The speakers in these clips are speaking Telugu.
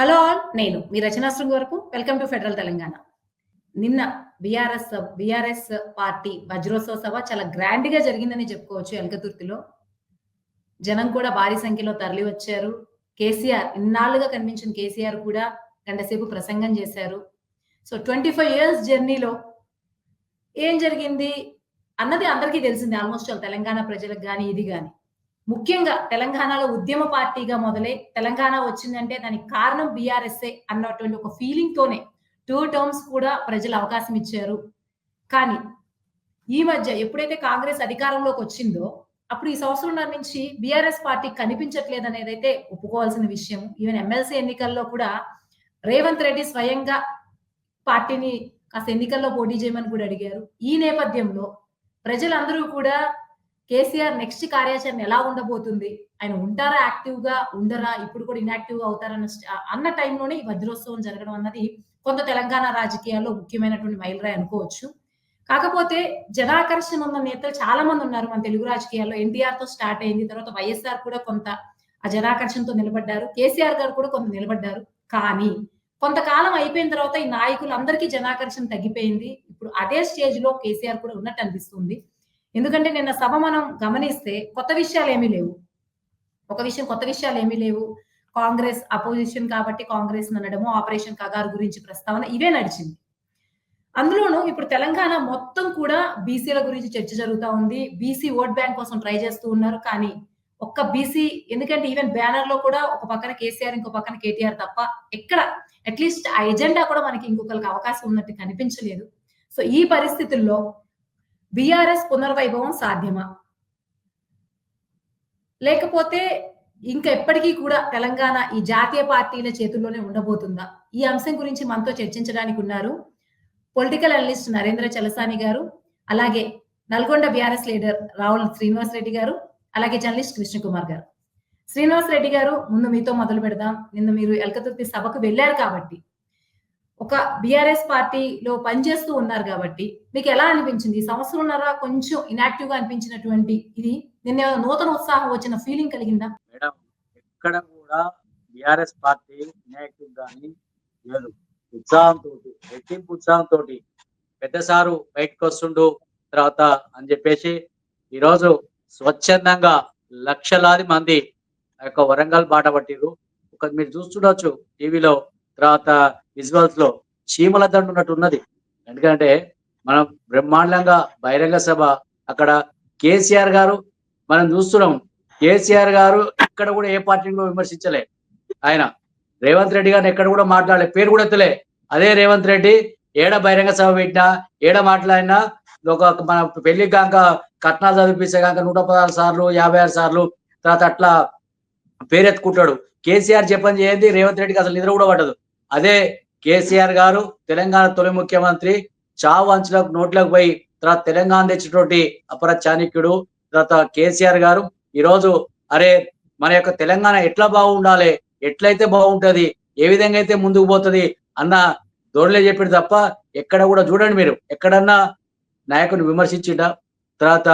Hello all. నేను మీ రచనా శృంగ్ వరకు. Welcome to federal Telangana. నిన్న బీఆర్ఎస్ పార్టీ వజ్రోత్సవ సభ చాలా గ్రాండ్‌గా జరిగిందని చెప్పుకోవచ్చు ఎల్కతుర్తిలో. జనం కూడా భారీ సంఖ్యలో తరలి వచ్చారు. ఇన్నాళ్లుగా కనిపించిన కేసీఆర్ కూడా గంటసేపు ప్రసంగం చేశారు. సో 25 ఇయర్స్ జర్నీలో ఏం జరిగింది అన్నది అందరికీ తెలిసిందే. ఆల్‌మోస్ట్ ఆల్ తెలంగాణ ప్రజలకు గాని, ఇది గాని. ముఖ్యంగా తెలంగాణలో ఉద్యమ పార్టీగా మొదలై తెలంగాణ వచ్చిందంటే దానికి కారణం బీఆర్ఎస్ఏ అన్నటువంటి ఒక ఫీలింగ్‌తోనే 2 టర్మ్స్ కూడా ప్రజలు అవకాశం ఇచ్చారు. కానీ ఈ మధ్య ఎప్పుడైతే కాంగ్రెస్ అధికారంలోకొచ్చిందో, అప్పుడు ఈ సంవత్సరంన్నర నుంచి బీఆర్ఎస్ పార్టీ కనిపించట్లేదనేదైతే ఒప్పుకోవాల్సిన విషయం. ఈవెన్ ఎమ్మెల్సీ ఎన్నికల్లో కూడా రేవంత్ రెడ్డి స్వయంగా పార్టీని కాస్త ఎన్నికల్లో పోటీ చేయమని కూడా అడిగారు. ఈ నేపథ్యంలో ప్రజలందరూ కూడా కేసీఆర్ నెక్స్ట్ కార్యాచరణ ఎలా ఉండబోతుంది? ఆయన ఉంటారా యాక్టివ్‌గా? ఉండరా? ఇప్పుడు కూడా ఇనాక్టివ్‌గా అవుతారన్న అన్న టైంలోనే ఈ వజ్రోత్సవం జరగడం అన్నది కొంత తెలంగాణ రాజకీయాల్లో ముఖ్యమైనటువంటి మైలురాయి అనుకోవచ్చు. కాకపోతే జనాకర్షణ ఉన్న నేతలు చాలా మంది ఉన్నారు మన తెలుగు రాజకీయాల్లో. ఎన్టీఆర్‌తో స్టార్ట్ అయింది. తర్వాత వైఎస్ఆర్ కూడా కొంత ఆ జనాకర్షణతో నిలబడ్డారు. కేసీఆర్ గారు కూడా కొంత నిలబడ్డారు. కానీ కొంతకాలం అయిపోయిన తర్వాత ఈ నాయకులందరికీ జనాకర్షణ తగ్గిపోయింది. ఇప్పుడు అదే స్టేజ్‌లో కేసీఆర్ కూడా ఉన్నట్టు అనిపిస్తుంది. ఎందుకంటే నిన్న సభ మనం గమనిస్తే కొత్త విషయాలేమీ లేవు. కొత్త విషయాలేమీ లేవు. కాంగ్రెస్ అపోజిషన్ కాబట్టి కాంగ్రెస్‌ని అనడము, ఆపరేషన్ కగారు గురించి ప్రస్తావన ఇవే నడిచింది. అందులోనూ ఇప్పుడు తెలంగాణ మొత్తం కూడా బీసీల గురించి చర్చ జరుగుతా ఉంది. బీసీ ఓట్ బ్యాంక్ కోసం ట్రై చేస్తూ ఉన్నారు. కానీ ఒక్క బీసీ ఎందుకంటే ఈవెన్ బ్యానర్‌లో కూడా ఒక పక్కన కేసీఆర్, ఇంకో పక్కన కేటీఆర్ తప్ప ఎక్కడ అట్‌లీస్ట్ ఆ ఎజెండా కూడా మనకి ఇంకొకళ్ళకి అవకాశం ఉన్నట్టు కనిపించలేదు. సో ఈ పరిస్థితుల్లో బీఆర్ఎస్ పునర్వైభవం సాధ్యమా? లేకపోతే ఇంకా ఎప్పటికీ కూడా తెలంగాణ ఈ జాతీయ పార్టీల చేతుల్లోనే ఉండబోతుందా? ఈ అంశం గురించి మనతో చర్చించడానికి ఉన్నారు పొలిటికల్ అనలిస్ట్ నరేంద్ర చలసాని గారు, అలాగే నల్గొండ బీఆర్ఎస్ లీడర్ రావుల శ్రీనివాస్ రెడ్డి గారు, అలాగే జర్నలిస్ట్ కృష్ణకుమార్ గారు. శ్రీనివాస్ రెడ్డి గారు, ముందు మీతో మొదలు పెడదాం. నిన్న మీరు ఎల్కతుర్తి సభకు వెళ్లారు కాబట్టి, ఒక బీఆర్ఎస్ పార్టీలో పనిచేస్తూ ఉన్నారు కాబట్టి మీకు ఎలా అనిపించింది? ఈ సంవత్సరంన్నర కొంచెం ఇనాక్టివ్‌గా అనిపించినటువంటి ఇది నిన్న నూతన ఉత్సాహం వచ్చిన ఫీలింగ్ కలిగిందా? మేడం, ఎక్కడ కూడా బీఆర్ఎస్ పార్టీ ఇనాక్టివ్ గాని లేదు. రెట్టింపు ఉత్సాహంతోటి పెద్ద సారు బయటకు వస్తుండు తర్వాత అని చెప్పేసి ఈరోజు స్వచ్ఛందంగా లక్షలాది మంది ఆ యొక్క వరంగల్ బాట పట్టిరు. మీరు చూస్తుండొచ్చు టీవీలో, తర్వాత విజువల్స్ లో చీమల దండు ఉన్నట్టు ఉన్నది. ఎందుకంటే మనం బ్రహ్మాండంగా బహిరంగ సభ అక్కడ కేసీఆర్ గారు మనం చూస్తున్నాం. కేసీఆర్ గారు ఎక్కడ కూడా ఏ పార్టీని కూడా విమర్శించలే. ఆయన రేవంత్ రెడ్డి గారిని ఎక్కడ కూడా మాట్లాడలే, పేరు కూడా ఎత్తలే. అదే రేవంత్ రెడ్డి ఏడ బహిరంగ సభ పెట్టినా, ఏడ మాట్లాడినా ఒక మన పెళ్లి కాక కట్నాలు చదివిపిస్తే కాక 116 సార్లు 56 సార్లు తర్వాత అట్లా పేరెత్తుకుంటాడు. కేసీఆర్ చెప్పని చేయండి, రేవంత్ రెడ్డికి అసలు నిద్ర కూడా పడదు. అదే కేసీఆర్ గారు తెలంగాణ తొలి ముఖ్యమంత్రి, చావు అంచులకు నోట్లకు పోయి తర్వాత తెలంగాణ తెచ్చినటువంటి అపర చాణక్యుడు తర్వాత కేసీఆర్ గారు ఈరోజు అరే మన యొక్క తెలంగాణ ఎట్లా బాగుండాలి, ఎట్లయితే బాగుంటది, ఏ విధంగా అయితే ముందుకు పోతుంది అన్న ధోరణిలో చెప్పాడు తప్ప ఎక్కడ కూడా చూడండి మీరు ఎక్కడన్నా నాయకుని విమర్శించిండా, తర్వాత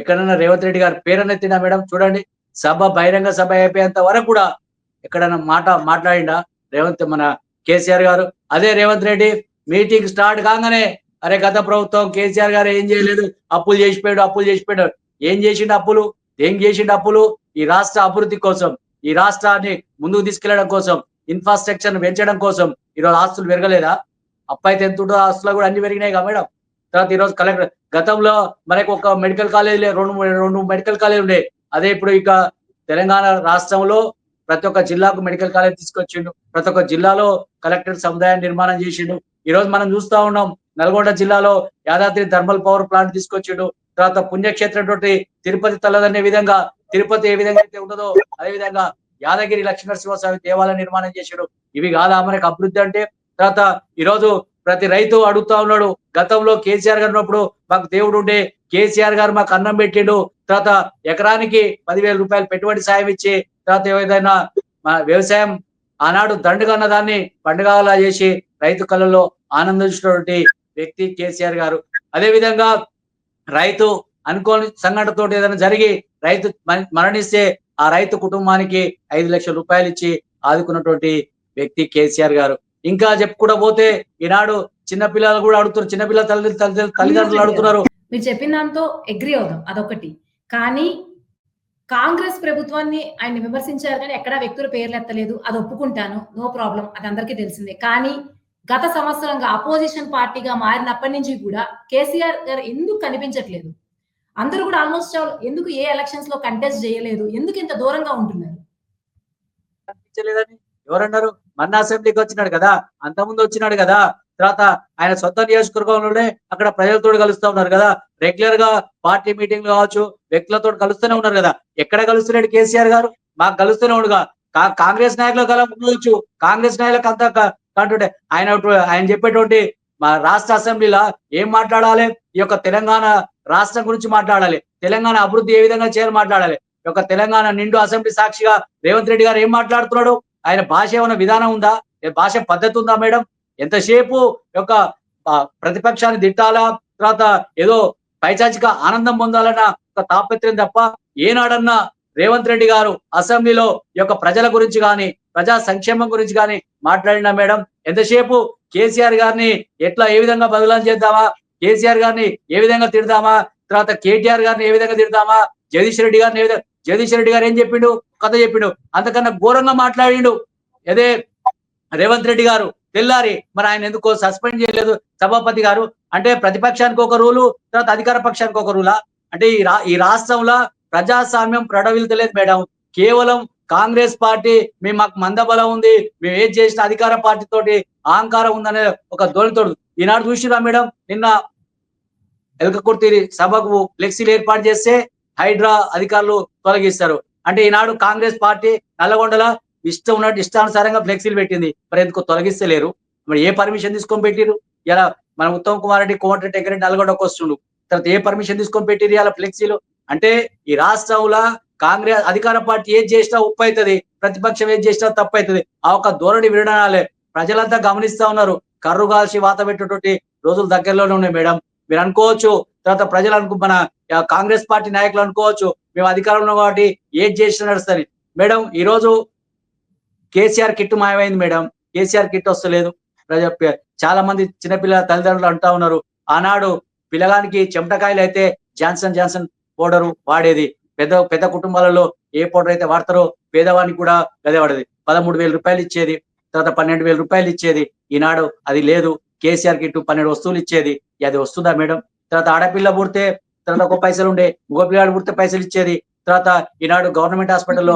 ఎక్కడన్నా రేవంత్ రెడ్డి గారి పేరనెత్తినా మేడం చూడండి. బహిరంగ సభ అయిపోయేంత వరకు కూడా ఎక్కడన్నా మాట్లాడిండా మన కేసీఆర్ గారు? అదే రేవంత్ రెడ్డి మీటింగ్ స్టార్ట్ కాగానే అరే గత ప్రభుత్వం కేసీఆర్ గారు ఏం చేయలేదు, అప్పులు చేసిపోయాడు. ఏం చేసిండు అప్పులు? ఏం చేసిండు అప్పులు? ఈ రాష్ట్ర అభివృద్ధి కోసం, ఈ రాష్ట్రాన్ని ముందుకు తీసుకెళ్లడం కోసం, ఇన్ఫ్రాస్ట్రక్చర్ పెంచడం కోసం ఈరోజు ఆస్తులు పెరగలేదా? అప్పు అయితే ఎంత ఉంటుందో ఆస్తులు కూడా అన్ని పెరిగినాయి కదా మేడం. తర్వాత ఈరోజు కలెక్టర్ గతంలో మనకు ఒక మెడికల్ కాలేజ్ రెండు మెడికల్ కాలేజ్ ఉండే, అదే ఇప్పుడు ఇక తెలంగాణ రాష్ట్రంలో ప్రతి ఒక్క జిల్లాకు మెడికల్ కాలేజ్ తీసుకొచ్చిండు. ప్రతి ఒక్క జిల్లాలో కలెక్టర్ సముదాయం నిర్మాణం చేసిండు. ఈ రోజు మనం చూస్తా ఉన్నాం నల్గొండ జిల్లాలో యాదాద్రి థర్మల్ పవర్ ప్లాంట్ తీసుకొచ్చిండు. తర్వాత పుణ్యక్షేత్రం తిరుపతి తల్లదనే విధంగా తిరుపతి ఏ విధంగా అయితే ఉండదో అదే విధంగా యాదగిరి లక్ష్మీనరసింహస్వామి దేవాలయం నిర్మాణం చేసిండు. ఇవి కాదా మనకు అభివృద్ధి అంటే? తర్వాత ఈరోజు ప్రతి రైతు అడుగుతా ఉన్నాడు, గతంలో కేసీఆర్ గారు ఉన్నప్పుడు మాకు దేవుడు ఉండే, కేసీఆర్ గారు మాకు అన్నం పెట్టిండు, తర్వాత ఎకరానికి 10,000 రూపాయలు పెట్టుబడి సాయం ఇచ్చి తర్వాత ఏదైనా వ్యవసాయం ఆనాడు దండుగన్న దాన్ని పండుగలా చేసి రైతు కళ్ళలో ఆనందించినటువంటి వ్యక్తి కేసీఆర్ గారు. అదే విధంగా రైతు అనుకోని సంఘటనతో ఏదైనా జరిగి రైతు మరణిస్తే ఆ రైతు కుటుంబానికి 5 లక్షల రూపాయలు ఇచ్చి ఆదుకున్నటువంటి వ్యక్తి కేసీఆర్ గారు. ఇంకా చెప్పుకుంటూ పోతే ఈనాడు చిన్నపిల్లలు కూడా అడుగుతారు, చిన్నపిల్లల తల్లిదండ్రులు అడుగుతున్నారు. మీరు చెప్పిన దాంతో అగ్రి అవుదాం, అదొకటి. కానీ కాంగ్రెస్ ప్రభుత్వాన్ని ఆయన విమర్శించారు కానీ ఎక్కడా వ్యక్తుల పేర్లు ఎత్తలేదు. అది ఒప్పుకుంటాను, నో ప్రాబ్లం, అది అందరికీ తెలిసిందే. కానీ గత సంవత్సరంగా అపోజిషన్ పార్టీగా మారినప్పటి నుంచి కూడా కేసీఆర్ గారు ఎందుకు కనిపించట్లేదు? అందరూ కూడా ఆల్మోస్ట్ ఎందుకు ఏ ఎలక్షన్స్ లో కంటెస్ట్ చేయలేదు? ఎందుకు ఇంత దూరంగా ఉంటున్నారు? కనిపించలేదని ఎవరన్నారు? మొన్న అసెంబ్లీకి వచ్చినాడు కదా, అంతకుముందు వచ్చినాడు కదా. తర్వాత ఆయన సొంత నియోజకవర్గంలోనే అక్కడ ప్రజలతో కలుస్తా ఉన్నారు కదా. రెగ్యులర్ గా పార్టీ మీటింగ్లు కావచ్చు, వ్యక్తులతో కలుస్తూనే ఉన్నారు కదా. ఎక్కడ కలుస్తున్నాడు కేసీఆర్ గారు? మాకు కలుస్తూనే ఉండగా కాంగ్రెస్ నాయకులు కలవచ్చు, కాంగ్రెస్ నాయకులకు అంతా కంటుంటే ఆయన చెప్పేటువంటి మా రాష్ట్ర అసెంబ్లీలో ఏం మాట్లాడాలి? ఈ యొక్క తెలంగాణ రాష్ట్రం గురించి మాట్లాడాలి, తెలంగాణ అభివృద్ధి ఏ విధంగా చేయాలి మాట్లాడాలి. ఈ యొక్క తెలంగాణ నిండు అసెంబ్లీ సాక్షిగా రేవంత్ రెడ్డి గారు ఏం మాట్లాడుతున్నాడు? ఆయన భాష ఏమైనా విధానం ఉందా? భాష పద్ధతి ఉందా మేడం? ఎంతసేపు యొక్క ప్రతిపక్షాన్ని తిట్టాలా, తర్వాత ఏదో పైచాచిక ఆనందం పొందాలన్న ఒక తాపత్రయం తప్ప ఏనాడన్నా రేవంత్ రెడ్డి గారు అసెంబ్లీలో ఈ యొక్క ప్రజల గురించి కానీ ప్రజా సంక్షేమం గురించి కానీ మాట్లాడినా మేడం? ఎంతసేపు కేసీఆర్ గారిని ఎట్లా ఏ విధంగా బదలాం చేద్దామా, కేసీఆర్ గారిని ఏ విధంగా తిడదామా, తర్వాత కేటీఆర్ గారిని ఏ విధంగా తిడదామా, జగదీష్ రెడ్డి గారిని ఏ విధంగా. జగదీష్ రెడ్డి గారు ఏం చెప్పిండు? కథ చెప్పిండు. అంతకన్నా ఘోరంగా మాట్లాడిండు అదే రేవంత్ రెడ్డి గారు. తెల్లారి మరి ఆయన ఎందుకో సస్పెండ్ చేయలేదు సభాపతి గారు? అంటే ప్రతిపక్షానికి ఒక రూలు, తర్వాత అధికార పక్షానికి ఒక రూలా? అంటే ఈ రాష్ట్రంలో ప్రజాస్వామ్యం ప్రడవిల్తలేదు మేడం. కేవలం కాంగ్రెస్ పార్టీ మాకు మందబలం ఉంది, మేము ఏం చేసిన అధికార పార్టీ తోటి అహంకారం ఉందనే ఒక ధోరణితోడు ఈనాడు చూసిరా మేడం. నిన్న ఎలకకుర్తి సభకు ఫ్లెక్సీలు ఏర్పాటు చేస్తే హైడ్రా అధికారులు తొలగిస్తారు. అంటే ఈనాడు కాంగ్రెస్ పార్టీ నల్లగొండల ఇష్టం ఉన్నట్టు ఇష్టానుసారంగా ఫ్లెక్సీలు పెట్టింది. మరి ఎందుకు తొలగిస్తలేరు? మరి ఏ పర్మిషన్ తీసుకొని పెట్టిరు? ఇలా మన ఉత్తమ్ కుమార్ రెడ్డి కోమటిరెడ్డి దగ్గర నల్గొండకు వస్తుండు, తర్వాత ఏ పర్మిషన్ తీసుకొని పెట్టిరు ఇలా ఫ్లెక్సీలు? అంటే ఈ రాష్ట్రంలో కాంగ్రెస్ అధికార పార్టీ ఏది చేసినా ఉప్పు అవుతుంది, ప్రతిపక్షం ఏది చేసినా తప్పు అవుతుంది. ఆ ఒక ధోరణి వినడాలే ప్రజలంతా గమనిస్తా ఉన్నారు. కర్రు కాల్చి వాత పెట్టేటువంటి రోజులు దగ్గరలోనే ఉన్నాయి మేడం. మీరు అనుకోవచ్చు, తర్వాత ప్రజలు మన కాంగ్రెస్ పార్టీ నాయకులు అనుకోవచ్చు, మేము అధికారంలో కాబట్టి ఏది చేసినా నడుస్తుంది. మేడం ఈ రోజు కేసీఆర్ కిట్ మాయమైంది మేడం. కేసీఆర్ కిట్ వస్తలేదు. చాలా మంది చిన్నపిల్లల తల్లిదండ్రులు అంటా ఉన్నారు, ఆనాడు పిల్లగానికి చెమటకాయలు అయితే జాన్సన్ పౌడర్ వాడేది. పెద్ద పెద్ద కుటుంబాలలో ఏ పౌడర్ అయితే వాడతారో పేదవానికి కూడా గదే వాడేది. 13,000 రూపాయలు ఇచ్చేది, తర్వాత 12,000 రూపాయలు ఇచ్చేది. ఈనాడు అది లేదు. కేసీఆర్ కిట్ 12 వస్తువులు ఇచ్చేది. అది వస్తుందా మేడం? తర్వాత ఆడపిల్ల పుడితే తర్వాత ఒక పైసలు ఉండే, మగపిల్లాడు పుడితే పైసలు ఇచ్చేది. తర్వాత ఈనాడు గవర్నమెంట్ హాస్పిటల్లో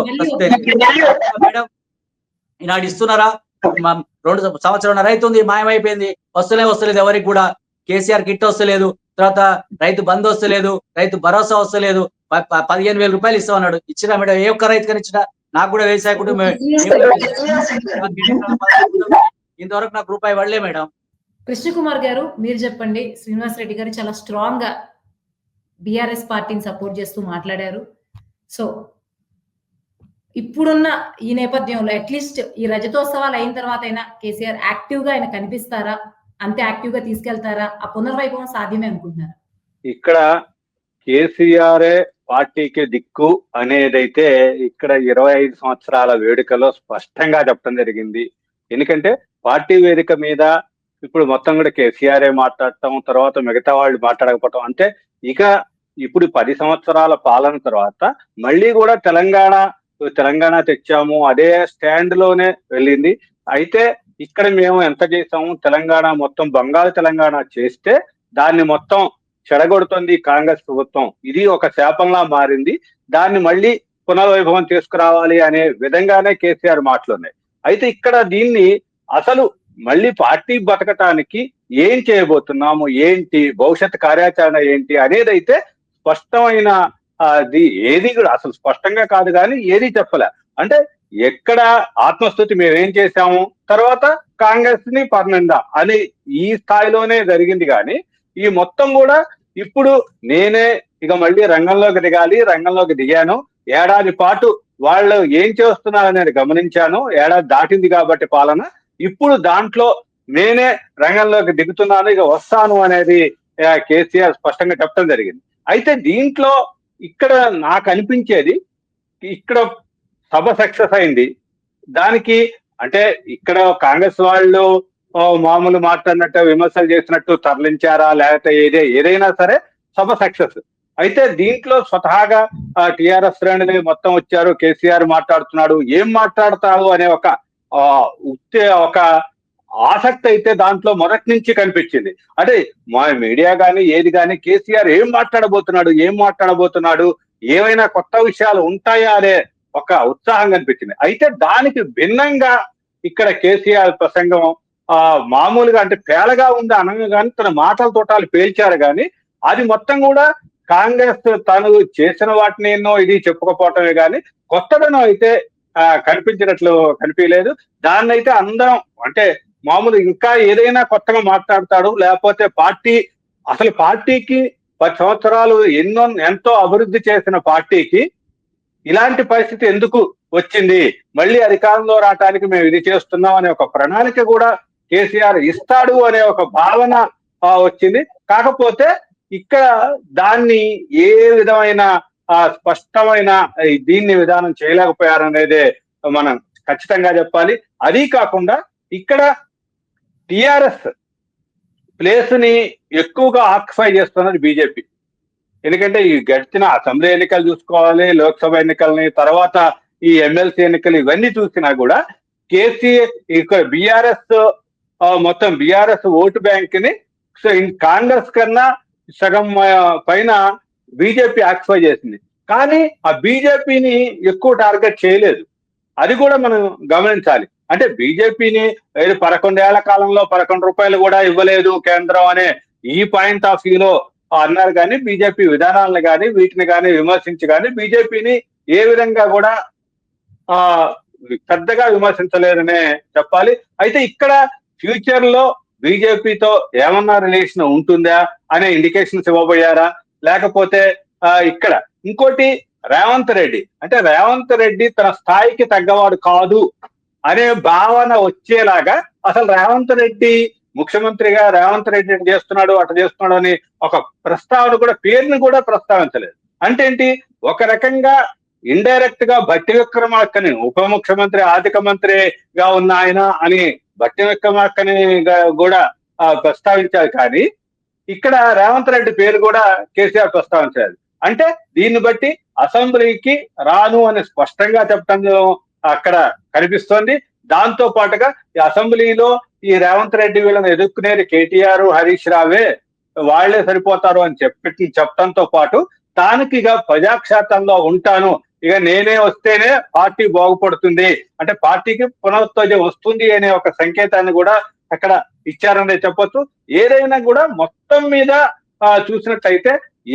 మేడం ఈనాడు ఇస్తున్నారా? 2 సంవత్సరాల అవుతుంది, మాయమైపోయింది, వస్తలేదు ఎవరికి కూడా. కేసీఆర్ కిట్ వస్తలేదు, తర్వాత రైతు బంధు వస్తలేదు, రైతు భరోసా వస్తలేదు. 15,000 రూపాయలు ఇస్తామన్నాడు. ఇచ్చినా మేడం? ఏ ఒక్క రైతు కానీ ఇచ్చినా? నాకు కూడా వ్యవసాయ కుటుంబం, ఇంతవరకు నాకు రూపాయి పడలే మేడం. కృష్ణకుమార్ గారు మీరు చెప్పండి. శ్రీనివాస్ రెడ్డి గారు చాలా స్ట్రాంగ్ గా బీఆర్ఎస్ పార్టీని సపోర్ట్ చేస్తూ మాట్లాడారు. సో ఇప్పుడున్న ఈ నేపథ్యంలో అట్లీస్ట్ ఈ రజతోత్సవాలు అయిన తర్వాత అయినా కేసీఆర్ యాక్టివ్ గా ఆయన కనిపిస్తారా? అంతే యాక్టివ్ గా తీసుకెళ్తారా? ఆ పునర్వైభవం సాధ్యమే అనుకుంటున్నారా? ఇక్కడ కేసీఆర్ పార్టీకి దిక్కు అనేదైతే ఇక్కడ 25 సంవత్సరాల వేడుకలో స్పష్టంగా చెప్పడం జరిగింది. ఎందుకంటే పార్టీ వేదిక మీద ఇప్పుడు మొత్తం కూడా కేసీఆర్ మాట్లాడటం, తర్వాత మిగతా వాళ్ళు మాట్లాడకపోవటం, అంటే ఇక ఇప్పుడు 10 సంవత్సరాల పాలన తర్వాత మళ్ళీ కూడా తెలంగాణ తెచ్చాము అదే స్టాండ్ లోనే వెళ్ళింది. అయితే ఇక్కడ మేము ఎంత చేసాము, తెలంగాణ మొత్తం బంగారు తెలంగాణ చేస్తే దాన్ని మొత్తం చెడగొడుతుంది కాంగ్రెస్ ప్రభుత్వం, ఇది ఒక శాపంలా మారింది, దాన్ని మళ్ళీ పునర్వైభవం తీసుకురావాలి అనే విధంగానే కేసీఆర్ మాటలున్నాయి. అయితే ఇక్కడ దీన్ని అసలు మళ్ళీ పార్టీ బతకటానికి ఏం చేయబోతున్నాము, ఏంటి భవిష్యత్ కార్యాచరణ ఏంటి అనేది అయితే స్పష్టమైన అది ఏది కూడా అసలు స్పష్టంగా కాదు కానీ ఏది చెప్పలే. అంటే ఎక్కడ ఆత్మస్థుతి మేమేం చేశాము, తర్వాత కాంగ్రెస్ ని పర్నందా అని ఈ స్థాయిలోనే జరిగింది. కానీ ఈ మొత్తం కూడా ఇప్పుడు నేనే ఇక మళ్ళీ రంగంలోకి దిగాను, ఏడాది పాటు వాళ్ళు ఏం చేస్తున్నారు అనేది గమనించాను, ఏడాది దాటింది కాబట్టి పాలన, ఇప్పుడు దాంట్లో నేనే రంగంలోకి దిగుతున్నాను, ఇక వస్తాను అనేది కేసీఆర్ స్పష్టంగా చెప్పడం జరిగింది. అయితే దీంట్లో ఇక్కడ నాకు అనిపించేది, ఇక్కడ సభ సక్సెస్ అయింది, దానికి అంటే ఇక్కడ కాంగ్రెస్ వాళ్ళు మామూలు మాట్లాడినట్టు విమర్శలు చేసినట్టు తరలించారా, లేకపోతే ఏదైనా సరే సభ సక్సెస్. అయితే దీంట్లో స్వతహాగా టిఆర్ఎస్ శ్రేణులు మొత్తం వచ్చారు, కేసీఆర్ మాట్లాడుతున్నాడు, ఏం మాట్లాడతాడు అనే ఒక ఆసక్తి అయితే దాంట్లో మొదటి నుంచి కనిపించింది. అంటే మా మీడియా కానీ ఏది కానీ కేసీఆర్ ఏం మాట్లాడబోతున్నాడు, ఏమైనా కొత్త విషయాలు ఉంటాయా అనే ఒక ఉత్సాహం కనిపించింది. అయితే దానికి భిన్నంగా ఇక్కడ కేసీఆర్ ప్రసంగం మామూలుగా అంటే పేలగా ఉంది అనగా కానీ తన మాటల తోటాలు పేల్చారు కానీ అది మొత్తం కూడా కాంగ్రెస్ తను చేసిన వాటిని ఎన్నో ఇది చెప్పుకోపోవటమే కానీ కొత్తదనం అయితే కనిపించినట్లు కనిపించలేదు. దాన్ని అయితే అందరం అంటే మామూలు ఇంకా ఏదైనా కొత్తగా మాట్లాడతాడు, లేకపోతే పార్టీకి 10 సంవత్సరాలు ఎంతో అభివృద్ధి చేసిన పార్టీకి ఇలాంటి పరిస్థితి ఎందుకు వచ్చింది, మళ్ళీ అధికారంలో రావటానికి మేము ఇది చేస్తున్నాం అనే ఒక ప్రణాళిక కూడా కేసీఆర్ ఇస్తాడు అనే ఒక భావన వచ్చింది. కాకపోతే ఇక్కడ దాన్ని ఏ విధమైన స్పష్టమైన దీన్ని విధానం చేయలేకపోయారనేదే మనం ఖచ్చితంగా చెప్పాలి. అది కాకుండా ఇక్కడ టిఆర్ఎస్ ప్లేస్ ని ఎక్కువగా ఆక్యుపై చేస్తున్నది బీజేపీ. ఎందుకంటే ఈ గడిచిన అసెంబ్లీ ఎన్నికలు చూసుకోవాలి, లోక్సభ ఎన్నికల్ని, తర్వాత ఈ ఎమ్మెల్సీ ఎన్నికలు ఇవన్నీ చూసినా కూడా ఇక్కడ మొత్తం బీఆర్ఎస్ ఓటు బ్యాంక్ ని కాంగ్రెస్ కన్నా సగం పైన బీజేపీ ఆక్యుపై చేసింది. కానీ ఆ బీజేపీని ఎక్కువ టార్గెట్ చేయలేదు, అది కూడా మనం గమనించాలి. అంటే బీజేపీని 11 ఏళ్ల కాలంలో 11 రూపాయలు కూడా ఇవ్వలేదు కేంద్రం అనే ఈ పాయింట్ ఆఫ్ వ్యూలో అన్నారు. కానీ బీజేపీ విధానాలను కానీ వీటిని కానీ విమర్శించి కానీ బీజేపీని ఏ విధంగా కూడా పెద్దగా విమర్శించలేదనే చెప్పాలి. అయితే ఇక్కడ ఫ్యూచర్ లో బీజేపీతో ఏమన్నా రిలేషన్ ఉంటుందా అనే ఇండికేషన్స్ ఇవ్వబోయారా, లేకపోతే ఇక్కడ ఇంకోటి రేవంత్ రెడ్డి తన స్థాయికి తగ్గవాడు కాదు అనే భావన వచ్చేలాగా అసలు ముఖ్యమంత్రిగా రేవంత్ రెడ్డి చేస్తున్నాడు అటు చేస్తున్నాడు అని ఒక ప్రస్తావన కూడా పేరుని కూడా ప్రస్తావించలేదు. అంటే ఏంటి, ఒక రకంగా ఇండైరెక్ట్ గా భట్టి విక్రమార్కని ఉప ముఖ్యమంత్రి ఆర్థిక మంత్రిగా ఉన్న ఆయన అని భట్టి విక్రమార్కని కూడా ప్రస్తావించారు. కానీ ఇక్కడ రేవంత్ రెడ్డి పేరు కూడా కేసీఆర్ ప్రస్తావించారు. అంటే దీన్ని బట్టి అసెంబ్లీకి రాను అని స్పష్టంగా చెప్పడం అక్కడ కనిపిస్తోంది. దాంతో పాటుగా ఈ అసెంబ్లీలో ఈ రేవంత్ రెడ్డి వీళ్ళని ఎదుర్కొనేది కేటీఆర్, హరీష్ రావే, వాళ్లే సరిపోతారు అని చెప్పడంతో పాటు తానికి ఇక ప్రజాక్షేత్రంలో ఉంటాను, ఇక నేనే వస్తేనే పార్టీ బాగుపడుతుంది, అంటే పార్టీకి పునరుత్తేజం వస్తుంది అనే ఒక సంకేతాన్ని కూడా అక్కడ ఇచ్చారనే చెప్పొచ్చు. ఏదైనా కూడా మొత్తం మీద చూసినట్లయితే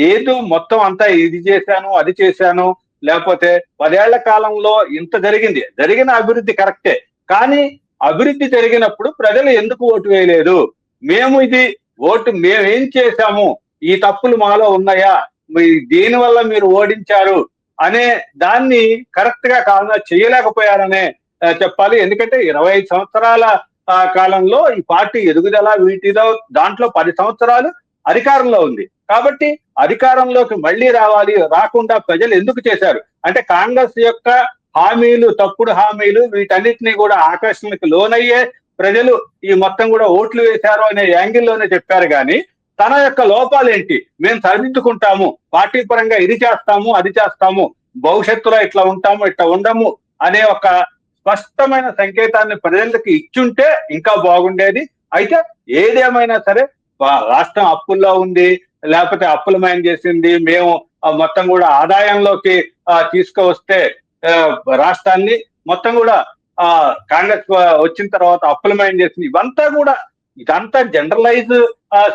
ఏదో మొత్తం అంతా ఇది చేశాను అది చేశాను, లేకపోతే 10 ఏళ్ల కాలంలో ఇంత జరిగిన అభివృద్ధి కరెక్టే, కానీ అభివృద్ధి జరిగినప్పుడు ప్రజలు ఎందుకు ఓటు వేయలేదు, మేమేం చేశాము, ఈ తప్పులు మాలో ఉన్నాయా, దీనివల్ల మీరు ఓడించారు అనే దాన్ని కరెక్ట్ గా చేయలేకపోయారనే చెప్పాలి. ఎందుకంటే 25 సంవత్సరాల కాలంలో ఈ పార్టీ ఎదుగుదల వీటిలో దాంట్లో 10 సంవత్సరాలు అధికారంలో ఉంది. కాబట్టి అధికారంలోకి మళ్ళీ రాకుండా ప్రజలు ఎందుకు చేశారు అంటే కాంగ్రెస్ యొక్క హామీలు, తప్పుడు హామీలు, వీటన్నిటినీ కూడా ఆకర్షణకు లోనయ్యే ప్రజలు ఈ మొత్తం కూడా ఓట్లు వేశారు అనే యాంగిల్లోనే చెప్పారు. కానీ తన యొక్క లోపాలేంటి, మేము సరిదిద్దుకుంటాము, పార్టీ పరంగా ఇది చేస్తాము అది చేస్తాము, భవిష్యత్తులో ఇట్లా ఉంటాము ఇట్లా ఉండము అనే ఒక స్పష్టమైన సంకేతాన్ని ప్రజలకు ఇచ్చుంటే ఇంకా బాగుండేది. అయితే ఏదేమైనా సరే రాష్ట్రం అప్పుల్లో ఉంది, లేకపోతే అప్పులమయం చేసింది, మేము మొత్తం కూడా ఆదాయంలోకి తీసుకువస్తే రాష్ట్రాన్ని మొత్తం కూడా కాంగ్రెస్ వచ్చిన తర్వాత అప్పులమయం చేసింది, ఇదంతా జనరలైజ్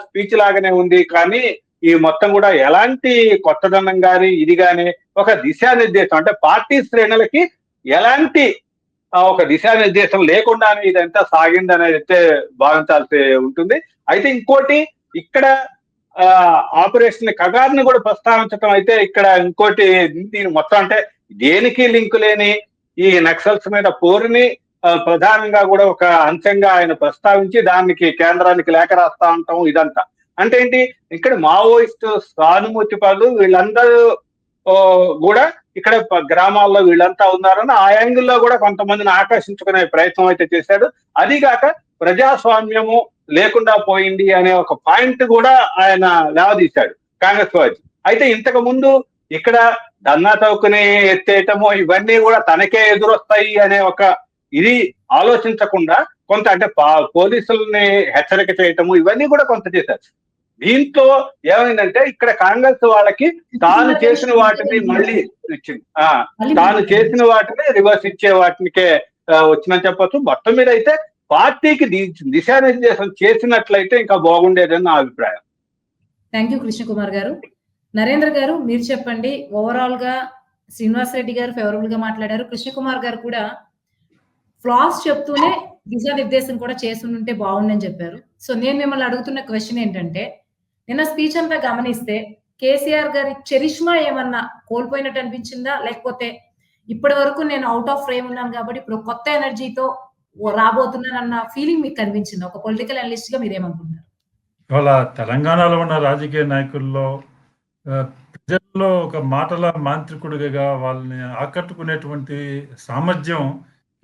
స్పీచ్ లాగానే ఉంది. కానీ ఈ మొత్తం కూడా ఎలాంటి కొత్తదనం కానీ ఇది కానీ ఒక దిశానిర్దేశం అంటే పార్టీ శ్రేణులకి ఎలాంటి ఒక దిశానిర్దేశం లేకుండానే ఇదంతా సాగిందనేది అయితే భావించాల్సి ఉంటుంది. అయితే ఇంకోటి ఇక్కడ ఆపరేషన్ కగార్ని కూడా ప్రస్తావించడం అయితే ఇక్కడ ఇంకోటి దీని మొత్తం అంటే దేనికి లింకు లేని ఈ నక్సల్స్ మీద పోరుని ప్రధానంగా కూడా ఒక అంశంగా ఆయన ప్రస్తావించి దానికి కేంద్రానికి లేఖ రాస్తా ఉంటాం. ఇదంతా అంటే ఏంటి, ఇక్కడ మావోయిస్టు సానుభూతి పనులు వీళ్ళందరూ కూడా ఇక్కడ గ్రామాల్లో వీళ్ళంతా ఉన్నారని ఆ యాంగిల్లో కూడా కొంతమందిని ఆకర్షించుకునే ప్రయత్నం అయితే చేశాడు. అదిగాక ప్రజాస్వామ్యము లేకుండా పోయింది అనే ఒక పాయింట్ కూడా ఆయన లేవదీశాడు కాంగ్రెస్ పార్టీ. అయితే ఇంతకు ముందు ఇక్కడ ధర్నా చౌక్ని ఎత్తేయటము ఇవన్నీ కూడా తనకే ఎదురొస్తాయి అనే ఒక ఇది ఆలోచించకుండా కొంత అంటే పోలీసుల్ని హెచ్చరిక చేయటము ఇవన్నీ కూడా కొంత చేశారు. దీంతో ఏమైందంటే ఇక్కడ కాంగ్రెస్ వాళ్ళకి తాను చేసిన వాటిని మళ్ళీ ఇచ్చింది, తాను చేసిన వాటిని రివర్స్ ఇచ్చే వాటికే వచ్చిందని చెప్పొచ్చు. మొత్తం మీద అయితే పార్టీకి దిశానిర్దేశం చేసినట్లయితే ఇంకా బాగుండేదని నా అభిప్రాయం. థ్యాంక్ యూ కృష్ణ కుమార్ గారు. నరేంద్ర గారు మీరు చెప్పండి. ఓవరాల్ గా శ్రీనివాస్ రెడ్డి గారు ఫేవరబుల్ గా మాట్లాడారు, కృష్ణ కుమార్ గారు కూడా ఫ్లాస్ చెప్తూనే దిశానిర్దేశం కూడా చేస్తుంటే బాగుందని చెప్పారు. సో నేను మిమ్మల్ని అడుగుతున్న క్వశ్చన్ ఏంటంటే, నిన్న స్పీచ్ అంతా గమనిస్తే కేసీఆర్ గారి చరిష్మా ఏమన్నా కోల్పోయినట్టు అనిపించిందా, లేకపోతే ఇప్పటి వరకు నేను అవుట్ ఆఫ్ ఫ్రేమ్ ఉన్నాను కాబట్టి ఇప్పుడు కొత్త ఎనర్జీతో రాబోతున్నానన్న ఫీలింగ్ మీకు కనిపించింది? ఒక పొలిటికల్ అనలిస్ట్ గా మీరేమనుకుంటున్నారు? ఇవాళ తెలంగాణలో ఉన్న రాజకీయ నాయకుల్లో ప్రజల్లో ఒక మాటల మాంత్రికుడిగా వాళ్ళని ఆకట్టుకునేటువంటి సామర్థ్యం